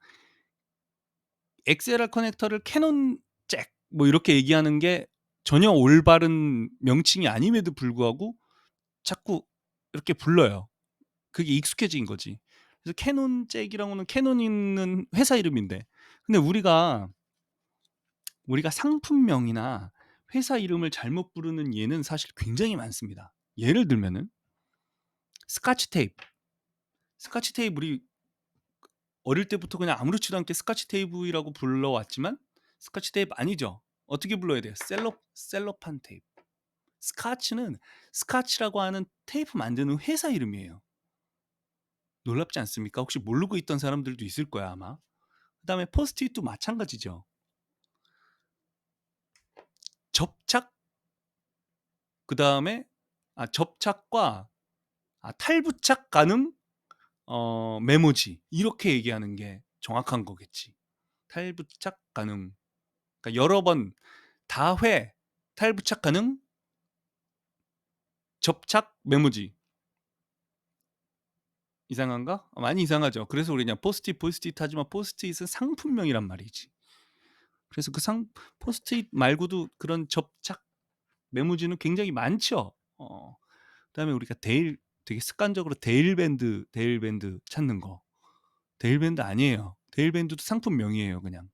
XLR 커넥터를 캐논 잭 뭐 이렇게 얘기하는 게 전혀 올바른 명칭이 아님에도 불구하고 자꾸 이렇게 불러요. 그게 익숙해진 거지. 그래서 캐논 잭이라고는 캐논 있는 회사 이름인데, 근데 우리가 상품명이나 회사 이름을 잘못 부르는 예는 사실 굉장히 많습니다. 예를 들면은 스카치 테이프. 스카치 테이프 우리 어릴 때부터 그냥 아무렇지도 않게 스카치 테이프라고 불러왔지만 스카치 테이프 아니죠. 어떻게 불러야 돼요? 셀로판 테이프. 스카치는 스카치라고 하는 테이프 만드는 회사 이름이에요. 놀랍지 않습니까? 혹시 모르고 있던 사람들도 있을 거야 아마. 그다음에 포스트잇도 마찬가지죠. 접착 그다음에 접착과 탈부착 가능 메모지 이렇게 얘기하는 게 정확한 거겠지. 탈부착 가능. 그러니까 여러 번 다회 탈부착 가능 접착 메모지. 이상한가? 많이 이상하죠. 그래서 우리 그냥 포스트잇 하지만 포스트잇은 상품명이란 말이지. 그래서 포스트잇 말고도 그런 접착 메모지는 굉장히 많죠. 그다음에 우리가 되게 습관적으로 데일밴드 찾는 거. 데일밴드 아니에요. 데일밴드도 상품명이에요, 그냥.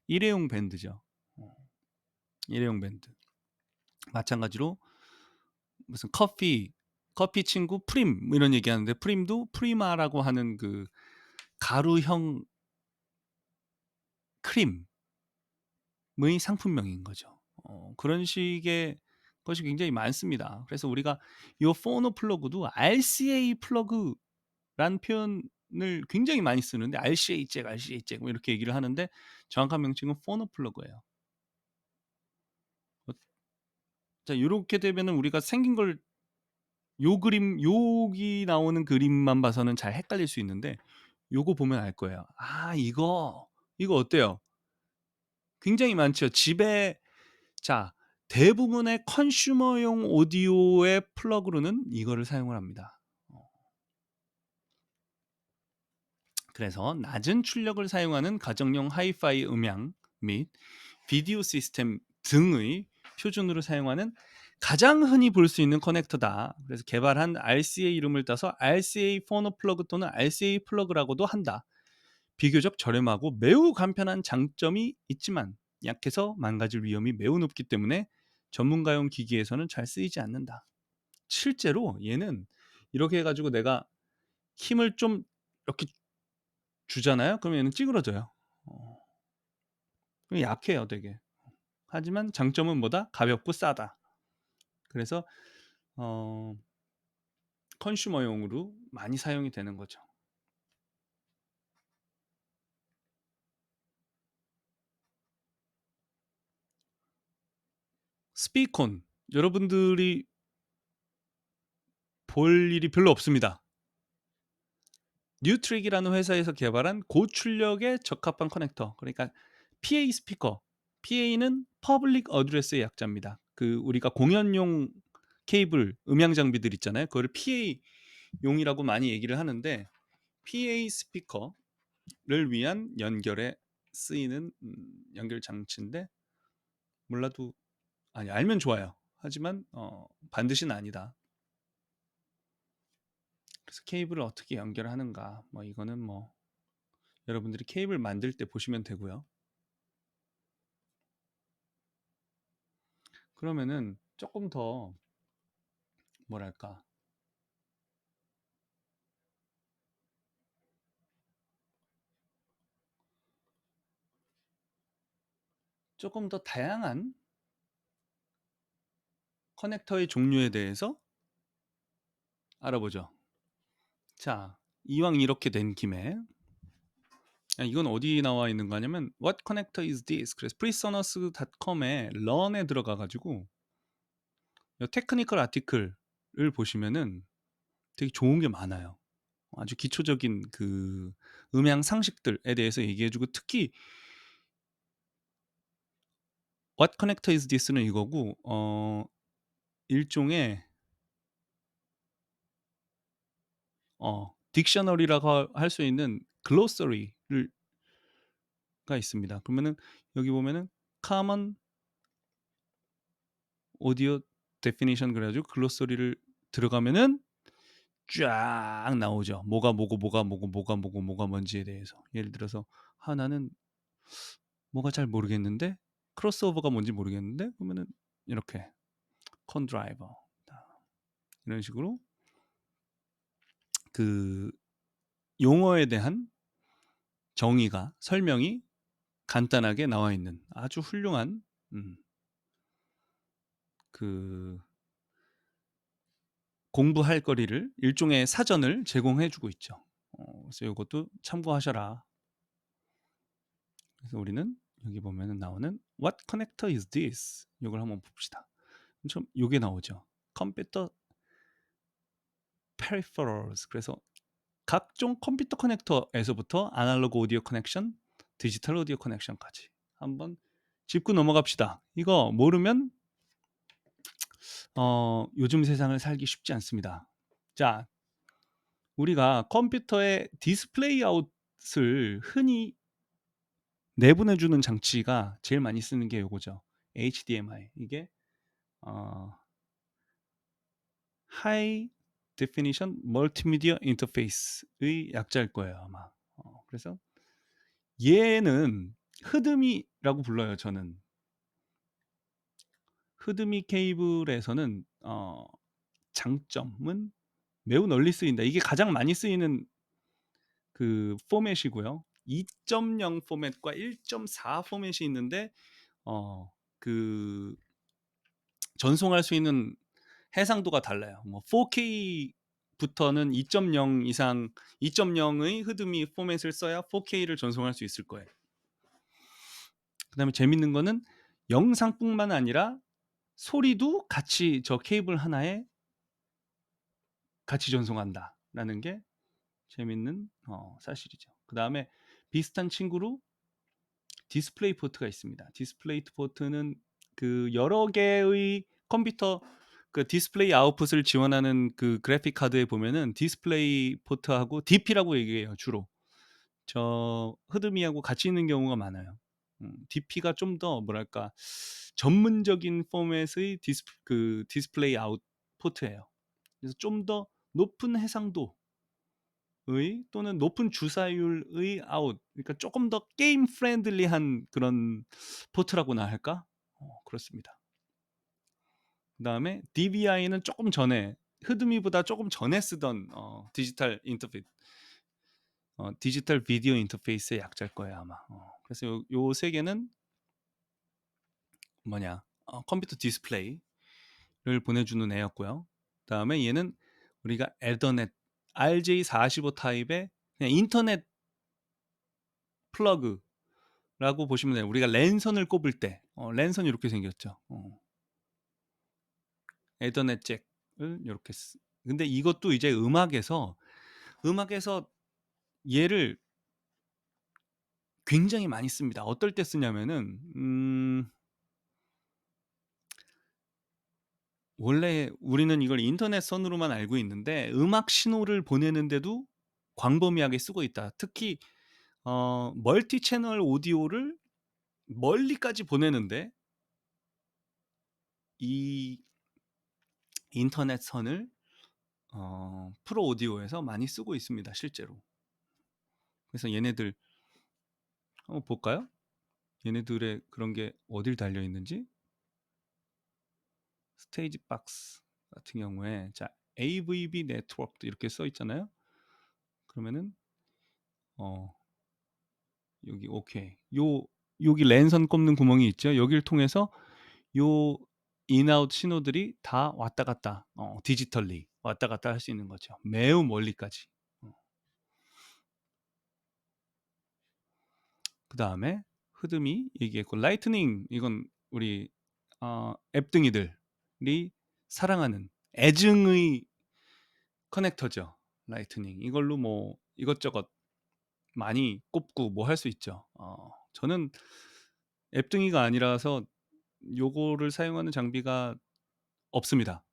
일회용 밴드죠. 일회용 밴드. 마찬가지로 무슨 커피 친구 프림 뭐 이런 얘기하는데 프림도 프리마라고 하는 그 가루형 크림의 상품명인 거죠. 그런 식의 것이 굉장히 많습니다. 그래서 우리가 이 포노 플러그도 RCA 플러그란 표현을 굉장히 많이 쓰는데 RCA 잭 뭐 이렇게 얘기를 하는데 정확한 명칭은 포노 플러그예요. 자, 이렇게 되면은 우리가 생긴 걸 여기 나오는 그림만 봐서는 잘 헷갈릴 수 있는데 요거 보면 알 거예요. 이거 어때요? 굉장히 많죠. 집에 자, 대부분의 컨슈머용 오디오의 플러그로는 이거를 사용을 합니다. 그래서 낮은 출력을 사용하는 가정용 하이파이 음향 및 비디오 시스템 등의 표준으로 사용하는 가장 흔히 볼 수 있는 커넥터다. 그래서 개발한 RCA 이름을 따서 RCA 포너 플러그 또는 RCA 플러그라고도 한다. 비교적 저렴하고 매우 간편한 장점이 있지만 약해서 망가질 위험이 매우 높기 때문에 전문가용 기기에서는 잘 쓰이지 않는다. 실제로 얘는 이렇게 해가지고 내가 힘을 좀 이렇게 주잖아요. 그러면 얘는 찌그러져요. 약해요, 되게. 하지만 장점은 뭐다? 가볍고 싸다. 그래서 어, 컨슈머용으로 많이 사용이 되는 거죠. 스피콘 여러분들이 볼 일이 별로 없습니다. 뉴트릭이라는 회사에서 개발한 고출력에 적합한 커넥터. 그러니까 PA 스피커. PA는 퍼블릭 어드레스의 약자입니다. 그 우리가 공연용 케이블 음향 장비들 있잖아요. 그거를 PA 용이라고 많이 얘기를 하는데 PA 스피커를 위한 연결에 쓰이는 연결 장치인데 몰라도 아니 알면 좋아요. 하지만 반드시는 아니다. 그래서 케이블을 어떻게 연결하는가 뭐 이거는 뭐 여러분들이 케이블 만들 때 보시면 되고요. 그러면은 조금 더 뭐랄까 조금 더 다양한 커넥터의 종류에 대해서 알아보죠. 자, 이왕 이렇게 된 김에 이건 어디 나와 있는 거냐면 What connector is this? 그래서 presonus.com에 런에 들어가 가지고 테크니컬 아티클을 보시면은 되게 좋은 게 많아요. 아주 기초적인 그 음향 상식들에 대해서 얘기해주고 특히 What connector is this는 이거고 일종의 딕셔너리라고 할 수 있는 글로서리를 가 있습니다. 그러면은 여기 보면은 common audio definition 그래 가지고 글로서리를 들어가면은 쫙 나오죠. 뭐가 뭐고 뭐가 뭐고 뭐가 뭐고 뭐가 뭔지에 대해서. 예를 들어서 나는 뭐가 잘 모르겠는데 크로스오버가 뭔지 모르겠는데 그러면은 이렇게 컨드라이버 이런 식으로 그 용어에 대한 정의가 설명이 간단하게 나와 있는 아주 훌륭한 그 공부할 거리를 일종의 사전을 제공해 주고 있죠. 그래서 이것도 참고하셔라. 그래서 우리는 여기 보면은 나오는 What connector is this? 이걸 한번 봅시다. 좀 요게 나오죠. 컴퓨터 peripherals. 그래서 각종 컴퓨터 커넥터에서부터 아날로그 오디오 커넥션, 디지털 오디오 커넥션까지 한번 짚고 넘어갑시다. 이거 모르면 요즘 세상을 살기 쉽지 않습니다. 자, 우리가 컴퓨터의 디스플레이 아웃을 흔히 내보내 주는 장치가 제일 많이 쓰는 게 요거죠. HDMI. 이게 High Definition Multimedia Interface의 약자일 거예요, 아마. 그래서 얘는 흐드미라고 불러요, 저는. 흐드미 케이블에서는 장점은 매우 널리 쓰인다. 이게 가장 많이 쓰이는 그 포맷이고요. 2.0 포맷과 1.4 포맷이 있는데 그 전송할 수 있는 해상도가 달라요. 뭐 4K부터는 2.0 이상 2.0의 흐드미 포맷을 써야 4K를 전송할 수 있을 거예요. 그다음에 재밌는 거는 영상뿐만 아니라 소리도 같이 저 케이블 하나에 같이 전송한다라는 게 재밌는 사실이죠. 그다음에 비슷한 친구로 디스플레이 포트가 있습니다. 디스플레이 포트는 그 여러 개의 컴퓨터 그 디스플레이 아웃풋을 지원하는 그 그래픽 카드에 보면은 디스플레이 포트하고 DP라고 얘기해요, 주로. 저 흐드미하고 같이 있는 경우가 많아요. DP가 좀 더 뭐랄까 전문적인 포맷의 디스플레이 아웃 포트예요. 그래서 좀 더 높은 해상도 또는 높은 주사율의 아웃, 그러니까 조금 더 게임 프렌들리한 그런 포트라고나 할까? 그렇습니다. 그 다음에 DVI는 조금 전에 흐드미보다 조금 전에 쓰던 디지털 비디오 인터페이스의 약자일 거예요 아마. 그래서 요 세 개는 뭐냐 컴퓨터 디스플레이를 보내주는 애였고요. 그 다음에 얘는 우리가 에더넷 RJ45 타입의 그냥 인터넷 플러그라고 보시면 돼요. 우리가 랜선을 꼽을 때 랜선이 이렇게 생겼죠. 에더넷 잭을 이렇게 근데 이것도 이제 음악에서 얘를 굉장히 많이 씁니다. 어떨 때 쓰냐면은 원래 우리는 이걸 인터넷 선으로만 알고 있는데 음악 신호를 보내는데도 광범위하게 쓰고 있다. 특히 멀티 채널 오디오를 멀리까지 보내는데 이 인터넷 선을 프로 오디오에서 많이 쓰고 있습니다, 실제로. 그래서 얘네들 한번 볼까요? 얘네들의 그런 게 어딜 달려 있는지. 스테이지 박스 같은 경우에 자 AVB 네트워크 이렇게 써 있잖아요. 그러면은 여기 오케이. 여기 랜선 꼽는 구멍이 있죠. 여기를 통해서 요 인아웃 신호들이 다 왔다 갔다 디지털리 왔다 갔다 할 수 있는 거죠. 매우 멀리까지. 그 다음에 흐름이 얘기했고 라이트닝 이건 우리 앱등이들이 사랑하는 애증의 커넥터죠. 라이트닝 이걸로 뭐 이것저것 많이 꼽고 뭐 할 수 있죠. 저는 앱등이가 아니라서 요거를 사용하는 장비가 없습니다.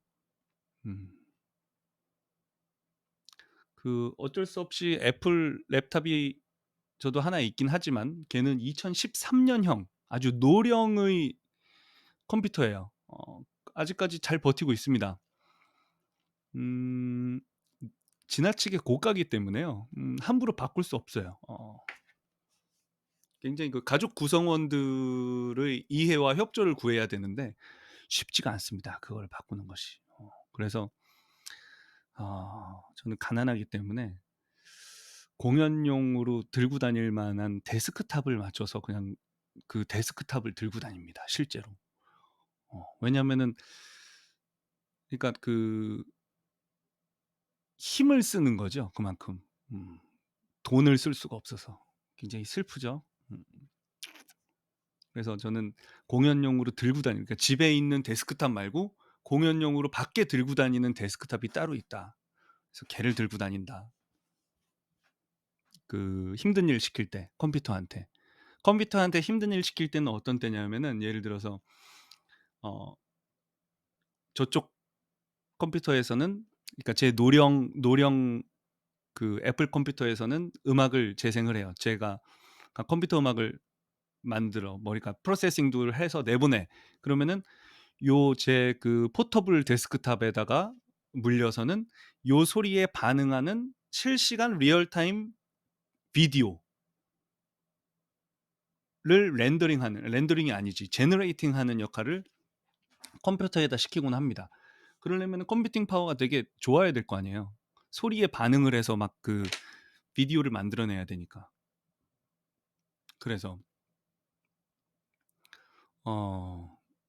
그 어쩔 수 없이 애플 랩탑이 저도 하나 있긴 하지만 걔는 2013년형 아주 노령의 컴퓨터예요. 아직까지 잘 버티고 있습니다. 음 지나치게 고가기 때문에요. 함부로 바꿀 수 없어요. 굉장히 그 가족 구성원들의 이해와 협조를 구해야 되는데 쉽지가 않습니다, 그걸 바꾸는 것이. 그래서 저는 가난하기 때문에 공연용으로 들고 다닐 만한 데스크탑을 맞춰서 그냥 그 데스크탑을 들고 다닙니다, 실제로. 왜냐면은 그러니까 그 힘을 쓰는 거죠, 그만큼. 음. 돈을 쓸 수가 없어서. 굉장히 슬프죠. 음. 그래서 저는 공연용으로 들고 그러니까 집에 있는 데스크탑 말고 공연용으로 밖에 들고 다니는 데스크탑이 따로 있다. 그래서 걔를 들고 다닌다. 그 힘든 일 시킬 때 컴퓨터한테 힘든 일 시킬 때는 어떤 때냐면은 예를 들어서 저쪽 컴퓨터에서는 그러니까 제 노령 그 애플 컴퓨터에서는 음악을 재생을 해요. 제가 컴퓨터 음악을 만들어 머리가 프로세싱도 해서 내보내. 그러면은 요 제 그 포터블 데스크탑에다가 물려서는 요 소리에 반응하는 실시간 리얼타임 비디오를 렌더링이 아니지 제너레이팅 하는 역할을 컴퓨터에다 시키곤 합니다. 그러려면 컴퓨팅 파워가 되게 좋아야 될 거 아니에요. 소리에 반응을 해서 막 그 비디오를 만들어내야 되니까. 그래서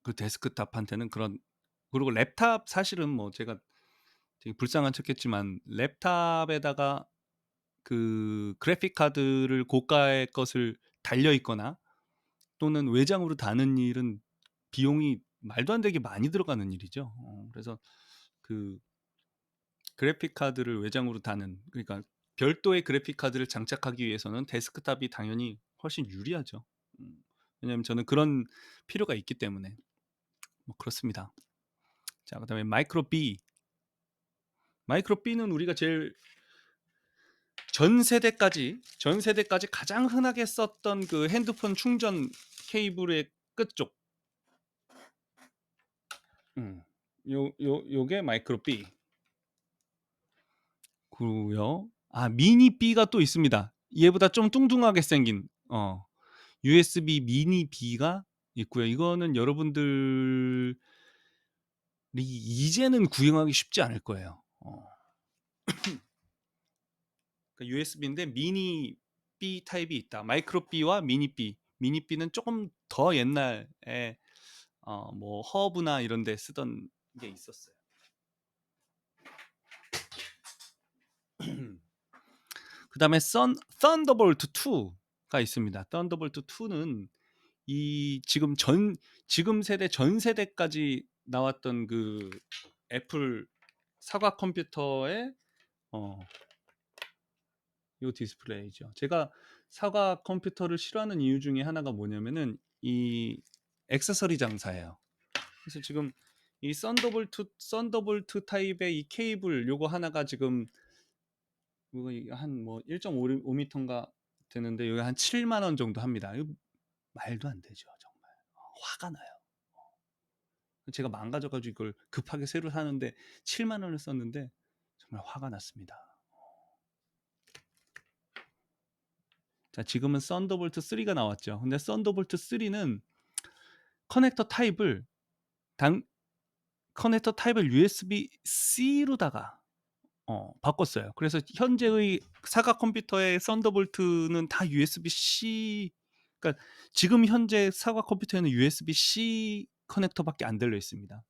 그 데스크탑한테는 그런. 그리고 랩탑 사실은 뭐 제가 되게 불쌍한 척했지만 랩탑에다가 그 그래픽 카드를 고가의 것을 달려 있거나 또는 외장으로 다는 일은 비용이 말도 안 되게 많이 들어가는 일이죠. 그래서 그 그래픽 카드를 외장으로 다는, 그러니까 별도의 그래픽 카드를 장착하기 위해서는 데스크탑이 당연히 훨씬 유리하죠. 왜냐하면 저는 그런 필요가 있기 때문에. 뭐 그렇습니다. 자, 그다음에 마이크로 B는 우리가 제일 전 세대까지 가장 흔하게 썼던 그 핸드폰 충전 케이블의 끝쪽. 요게 마이크로 B. 그리고요. 미니 B가 또 있습니다. 얘보다 좀 뚱뚱하게 생긴 USB 미니 B가 있고요. 이거는 여러분들이 이제는 구형하기 쉽지 않을 거예요. 그러니까 USB인데 미니 B 타입이 있다. 마이크로 B와 미니 B. 미니 B는 조금 더 옛날에 뭐 허브나 이런 데 쓰던 게 있었어요. 그다음에 썬더볼트 2가 있습니다. 썬더볼트 2는 이 지금 세대 전 세대까지 나왔던 그 애플 사과 컴퓨터의 요 디스플레이죠. 제가 사과 컴퓨터를 싫어하는 이유 중에 하나가 뭐냐면은 이 액세서리 장사예요. 그래서 지금 이 썬더볼트 타입의 이 케이블 요거 하나가 지금 한뭐 1.5m인가 되는데 여기 한 7만 원 정도 합니다. 이거 말도 안 되죠, 정말. 화가 나요. 제가 망가져가지고 이걸 급하게 새로 사는데 7만 원을 썼는데 정말 화가 났습니다. 자, 지금은 썬더볼트 3가 나왔죠. 근데 썬더볼트 3는 커넥터 타입을 USB-C로다가 바꿨어요. 그래서 현재의 사과 컴퓨터의 썬더볼트는 다 USB-C. 그러니까 지금 현재 사과 컴퓨터에는 USB-C 커넥터밖에 안 달려 있습니다.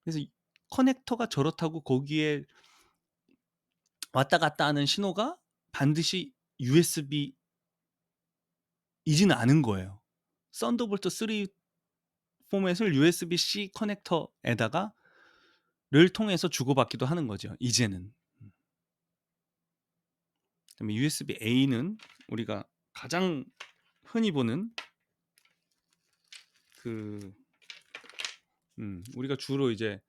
그래서 커넥터가 저렇다고 거기에 왔다 갔다 하는 신호가 반드시 USB이지는 않은 거예요. 썬더볼트 3 포맷을 USB-C 커넥터에다가 를 통해서 주고받기도 하는 거죠, 이제는. 그다음에 USB-A는 우리가 가장 흔히 보는 그 우리가 주로 이제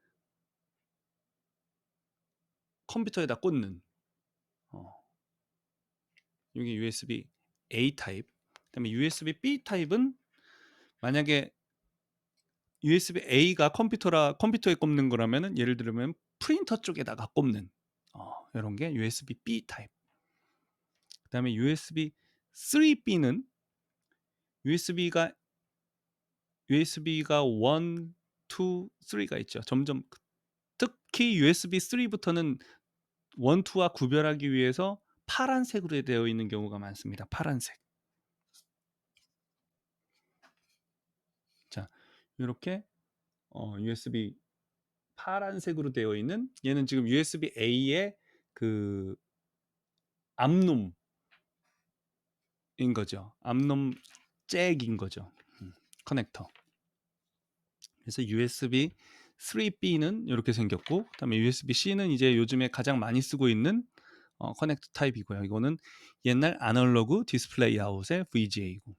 컴퓨터에다 꽂는 이게 USB A 타입. 그다음에 USB B 타입은 만약에 USB A가 컴퓨터에 꼽는 거라면은 예를 들면 프린터 쪽에다가 꼽는 이런 게 USB B 타입. 그다음에 USB 3B는 USB가 1, 2, 3가 있죠. 점점 특히 USB 3부터는 1, 2와 구별하기 위해서 파란색으로 되어 있는 경우가 많습니다. 파란색. 자, 이렇게 USB 파란색으로 되어 있는 얘는 지금 USB A의 그 암놈인 거죠. 암놈 잭인 거죠. 커넥터. 그래서 USB 3B는 이렇게 생겼고, 그다음에 USB-C는 이제 요즘에 가장 많이 쓰고 있는 커넥터 타입이고요. 이거는 옛날 아날로그 디스플레이 아웃의 VGA고,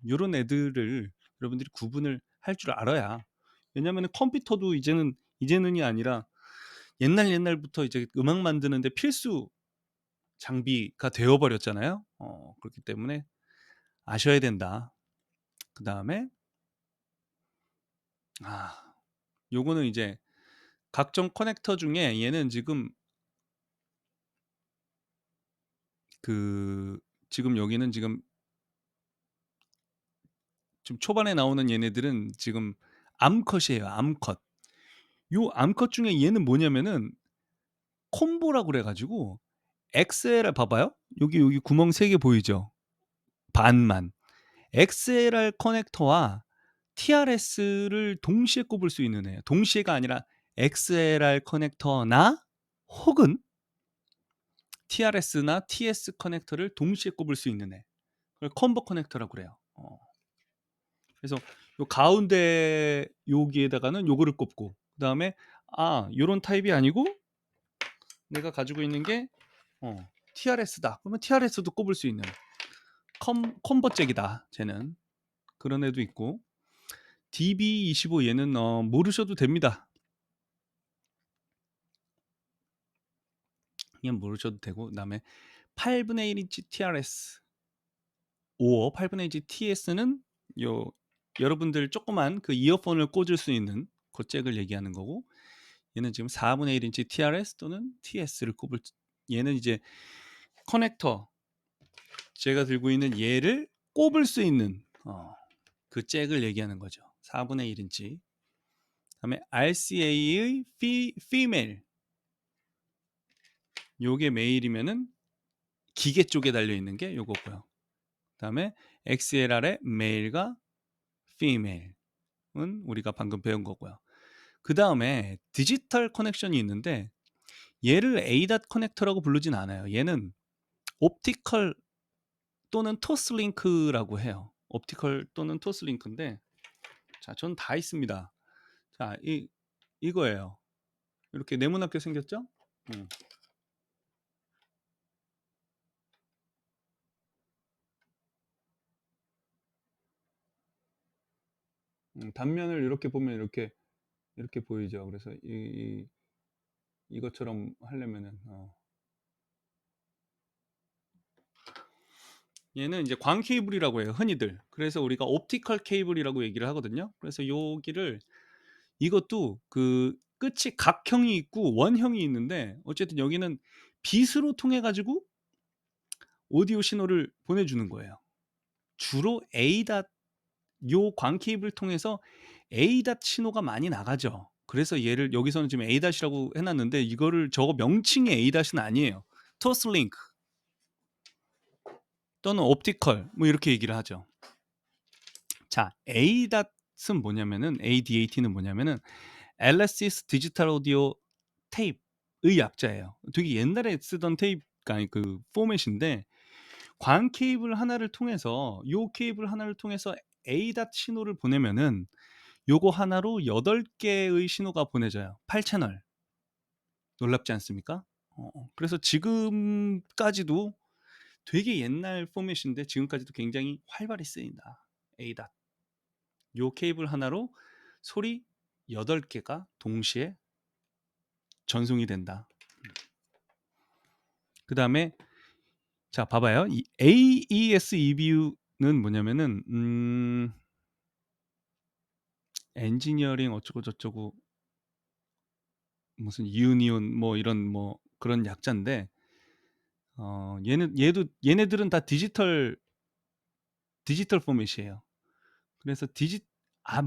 이런 애들을 여러분들이 구분을 할 줄 알아야. 왜냐하면 컴퓨터도 이제는이 아니라 옛날부터 이제 음악 만드는데 필수 장비가 되어버렸잖아요. 그렇기 때문에 아셔야 된다. 그 다음에 요거는 이제 각종 커넥터 중에 얘는 지금 지금 여기는 지금 좀 초반에 나오는 얘네들은 지금 암컷이에요. 암컷. 요 암컷 중에 얘는 뭐냐면은 콤보라고 그래가지고 XLR 봐봐요. 여기 구멍 3개 보이죠? 반만. XLR 커넥터와 TRS를 동시에 꼽을 수 있는 애예요. 동시에가 아니라 XLR 커넥터나 혹은 TRS나 TS 커넥터를 동시에 꼽을 수 있는 애. 그걸 컴보 커넥터라고 그래요. 그래서 요 가운데 여기에다가는 요거를 꼽고, 그다음에 요런 타입이 아니고 내가 가지고 있는 게 TRS다. 그러면 TRS도 꼽을 수 있는 컴버 잭이다. 쟤는 그런 애도 있고, DB25 얘는 모르셔도 됩니다. 그냥 모르셔도 되고, 그다음에 8분의 1인치 TRS 8분의 1인치 TS는 여러분들 조그만 그 이어폰을 꽂을 수 있는 그 잭을 얘기하는 거고, 얘는 지금 4분의 1인치 TRS 또는 TS를 꼽을. 얘는 이제 커넥터, 제가 들고 있는 얘를 꼽을 수 있는 그 잭을 얘기하는 거죠. 4분의 1인치. 그다음에 RCA의 female, 요게 메일이면은 기계 쪽에 달려 있는 게 요거고요. 그다음에 XLR의 메일과 female은 우리가 방금 배운 거고요. 그 다음에 디지털 커넥션이 있는데 얘를 ADAT 커넥터라고 부르진 않아요. 얘는 옵티컬 또는 토스링크라고 해요. 옵티컬 또는 토스링크인데, 자, 전 다 있습니다. 자, 이거예요. 이렇게 네모나게 생겼죠? 단면을 이렇게 보면 이렇게 보이죠. 그래서 이것처럼 하려면은 얘는 이제 광 케이블이라고 해요, 흔히들. 그래서 우리가 옵티컬 케이블이라고 얘기를 하거든요. 그래서 여기를, 이것도 그 끝이 각형이 있고 원형이 있는데, 어쨌든 여기는 빛으로 통해 가지고 오디오 신호를 보내주는 거예요. 주로 ADAT, 요 광 케이블을 통해서 ADAT 신호가 많이 나가죠. 그래서 얘를 여기서는 지금 ADAT이라고 해놨는데, 이거를 저거 명칭이 ADAT은 아니에요. 토스링크 또는 옵티컬 뭐 이렇게 얘기를 하죠. 자, ADAT은 뭐냐면은, ADAT는 뭐냐면은 LSS 디지털 오디오 테이프의 약자예요. 되게 옛날에 쓰던 테이프, 아니 그 포맷인데, 광 케이블 하나를 통해서, 요 케이블 하나를 통해서 ADAT 신호를 보내면은 요거 하나로 8개의 신호가 보내져요. 8채널. 놀랍지 않습니까? 그래서 지금까지도 되게 옛날 포맷인데 지금까지도 굉장히 활발히 쓰인다. ADAT. 요 케이블 하나로 소리 8개가 동시에 전송이 된다. 그다음에 자 봐봐요. 이 AES EBU는 뭐냐면은 엔지니어링 어쩌고 저쩌고 무슨 유니온 뭐 이런 뭐 그런 약자인데 얘네들은 다 디지털 포맷이에요. 그래서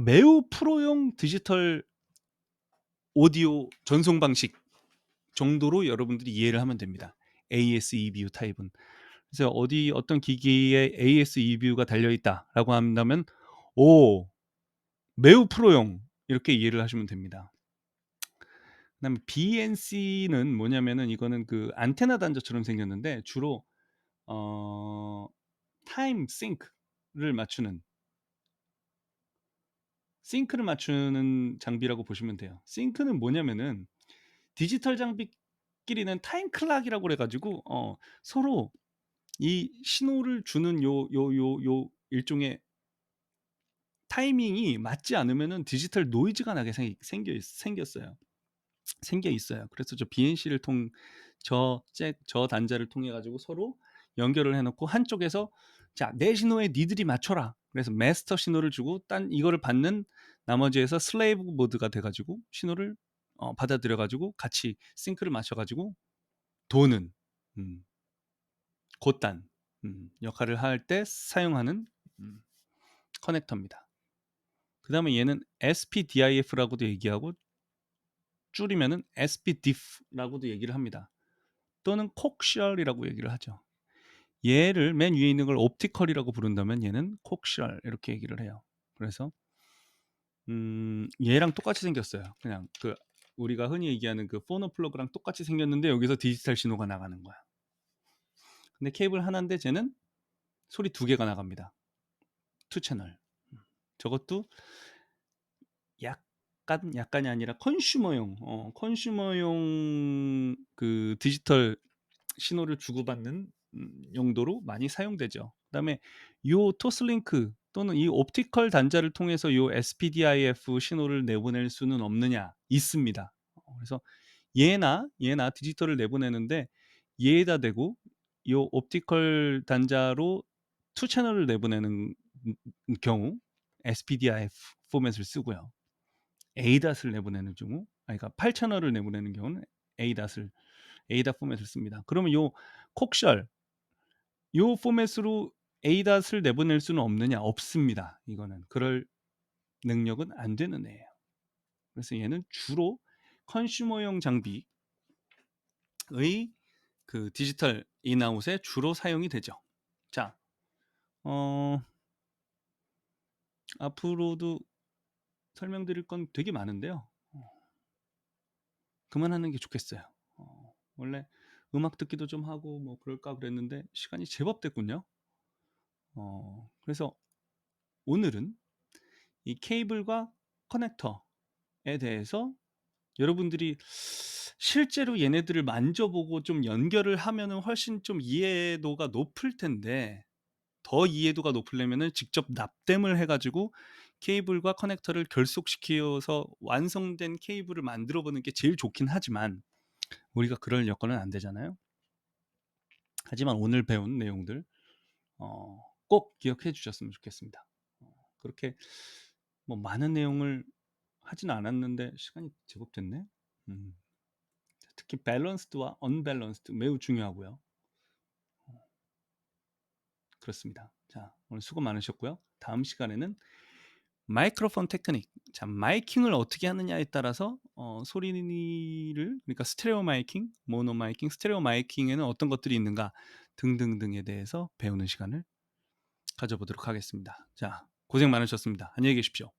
매우 프로용 디지털 오디오 전송 방식 정도로 여러분들이 이해를 하면 됩니다. AS-EBU 타입은. 그래서 어떤 기기에 AS-EBU가 달려 있다라고 한다면 매우 프로용 이렇게 이해를 하시면 됩니다. 그다음에 BNC는 뭐냐면은 이거는 그 안테나 단자처럼 생겼는데 주로 타임 싱크를 맞추는 장비라고 보시면 돼요. 싱크는 뭐냐면은 디지털 장비끼리는 타임 클락이라고 그래 가지고 서로 이 신호를 주는 요 일종의 타이밍이 맞지 않으면은 디지털 노이즈가 나게 생겨 있어요. 그래서 저 단자를 통해 가지고 서로 연결을 해 놓고 한쪽에서 자, 내 신호에 니들이 맞춰라. 그래서 마스터 신호를 주고 이거를 받는 나머지에서 슬레이브 모드가 돼 가지고 신호를 받아들여 가지고 같이 싱크를 맞춰 가지고 도는 음, 곧단 역할을 할 때 사용하는 커넥터입니다. 그다음에 얘는 SPDIF라고도 얘기하고 줄이면은 SPDIF라고도 얘기를 합니다. 또는 콕셜이라고 얘기를 하죠. 얘를 맨 위에 있는 걸 옵티컬이라고 부른다면 얘는 콕셜 이렇게 얘기를 해요. 그래서 얘랑 똑같이 생겼어요. 그냥 그 우리가 흔히 얘기하는 그 포너 플러그랑 똑같이 생겼는데 여기서 디지털 신호가 나가는 거야. 근데 케이블 하나인데 쟤는 소리 2개가 나갑니다. 2채널. 저것도 약간이 아니라 컨슈머용 그 디지털 신호를 주고받는 용도로 많이 사용되죠. 그다음에 요 토슬링크 또는 이 옵티컬 단자를 통해서 요 SPDIF 신호를 내보낼 수는 없느냐? 있습니다. 그래서 얘나 디지털을 내보내는데 얘에다 대고 요 옵티컬 단자로 2채널을 내보내는 경우 SPDIF 포맷을 쓰고요. ADAT을 내보내는 경우, 그러니까 8채널을 내보내는 경우는 ADAT 포맷을 씁니다. 그러면 요 콕셜, 요 포맷으로 ADAT을 내보낼 수는 없느냐? 없습니다. 이거는 그럴 능력은 안 되는 애예요. 그래서 얘는 주로 컨슈머용 장비의 그 디지털 인아웃에 주로 사용이 되죠. 자, 앞으로도 설명드릴 건 되게 많은데요. 그만하는 게 좋겠어요. 원래 음악 듣기도 좀 하고 뭐 그럴까 그랬는데 시간이 제법 됐군요. 그래서 오늘은 이 케이블과 커넥터에 대해서 여러분들이 실제로 얘네들을 만져보고 좀 연결을 하면은 훨씬 좀 이해도가 높을 텐데 더 이해도가 높으려면은 직접 납땜을 해가지고 케이블과 커넥터를 결속시켜서 완성된 케이블을 만들어 보는 게 제일 좋긴 하지만 우리가 그럴 여건은 안 되잖아요. 하지만 오늘 배운 내용들 꼭 기억해 주셨으면 좋겠습니다. 그렇게 뭐 많은 내용을 하지는 않았는데 시간이 제법 됐네. 특히 밸런스드와 언밸런스드 매우 중요하고요. 그렇습니다. 자, 오늘 수고 많으셨고요. 다음 시간에는 마이크로폰 테크닉. 자, 마이킹을 어떻게 하느냐에 따라서 소리를 그러니까 스테레오 마이킹, 모노 마이킹, 스테레오 마이킹에는 어떤 것들이 있는가 등등등에 대해서 배우는 시간을 가져보도록 하겠습니다. 자, 고생 많으셨습니다. 안녕히 계십시오.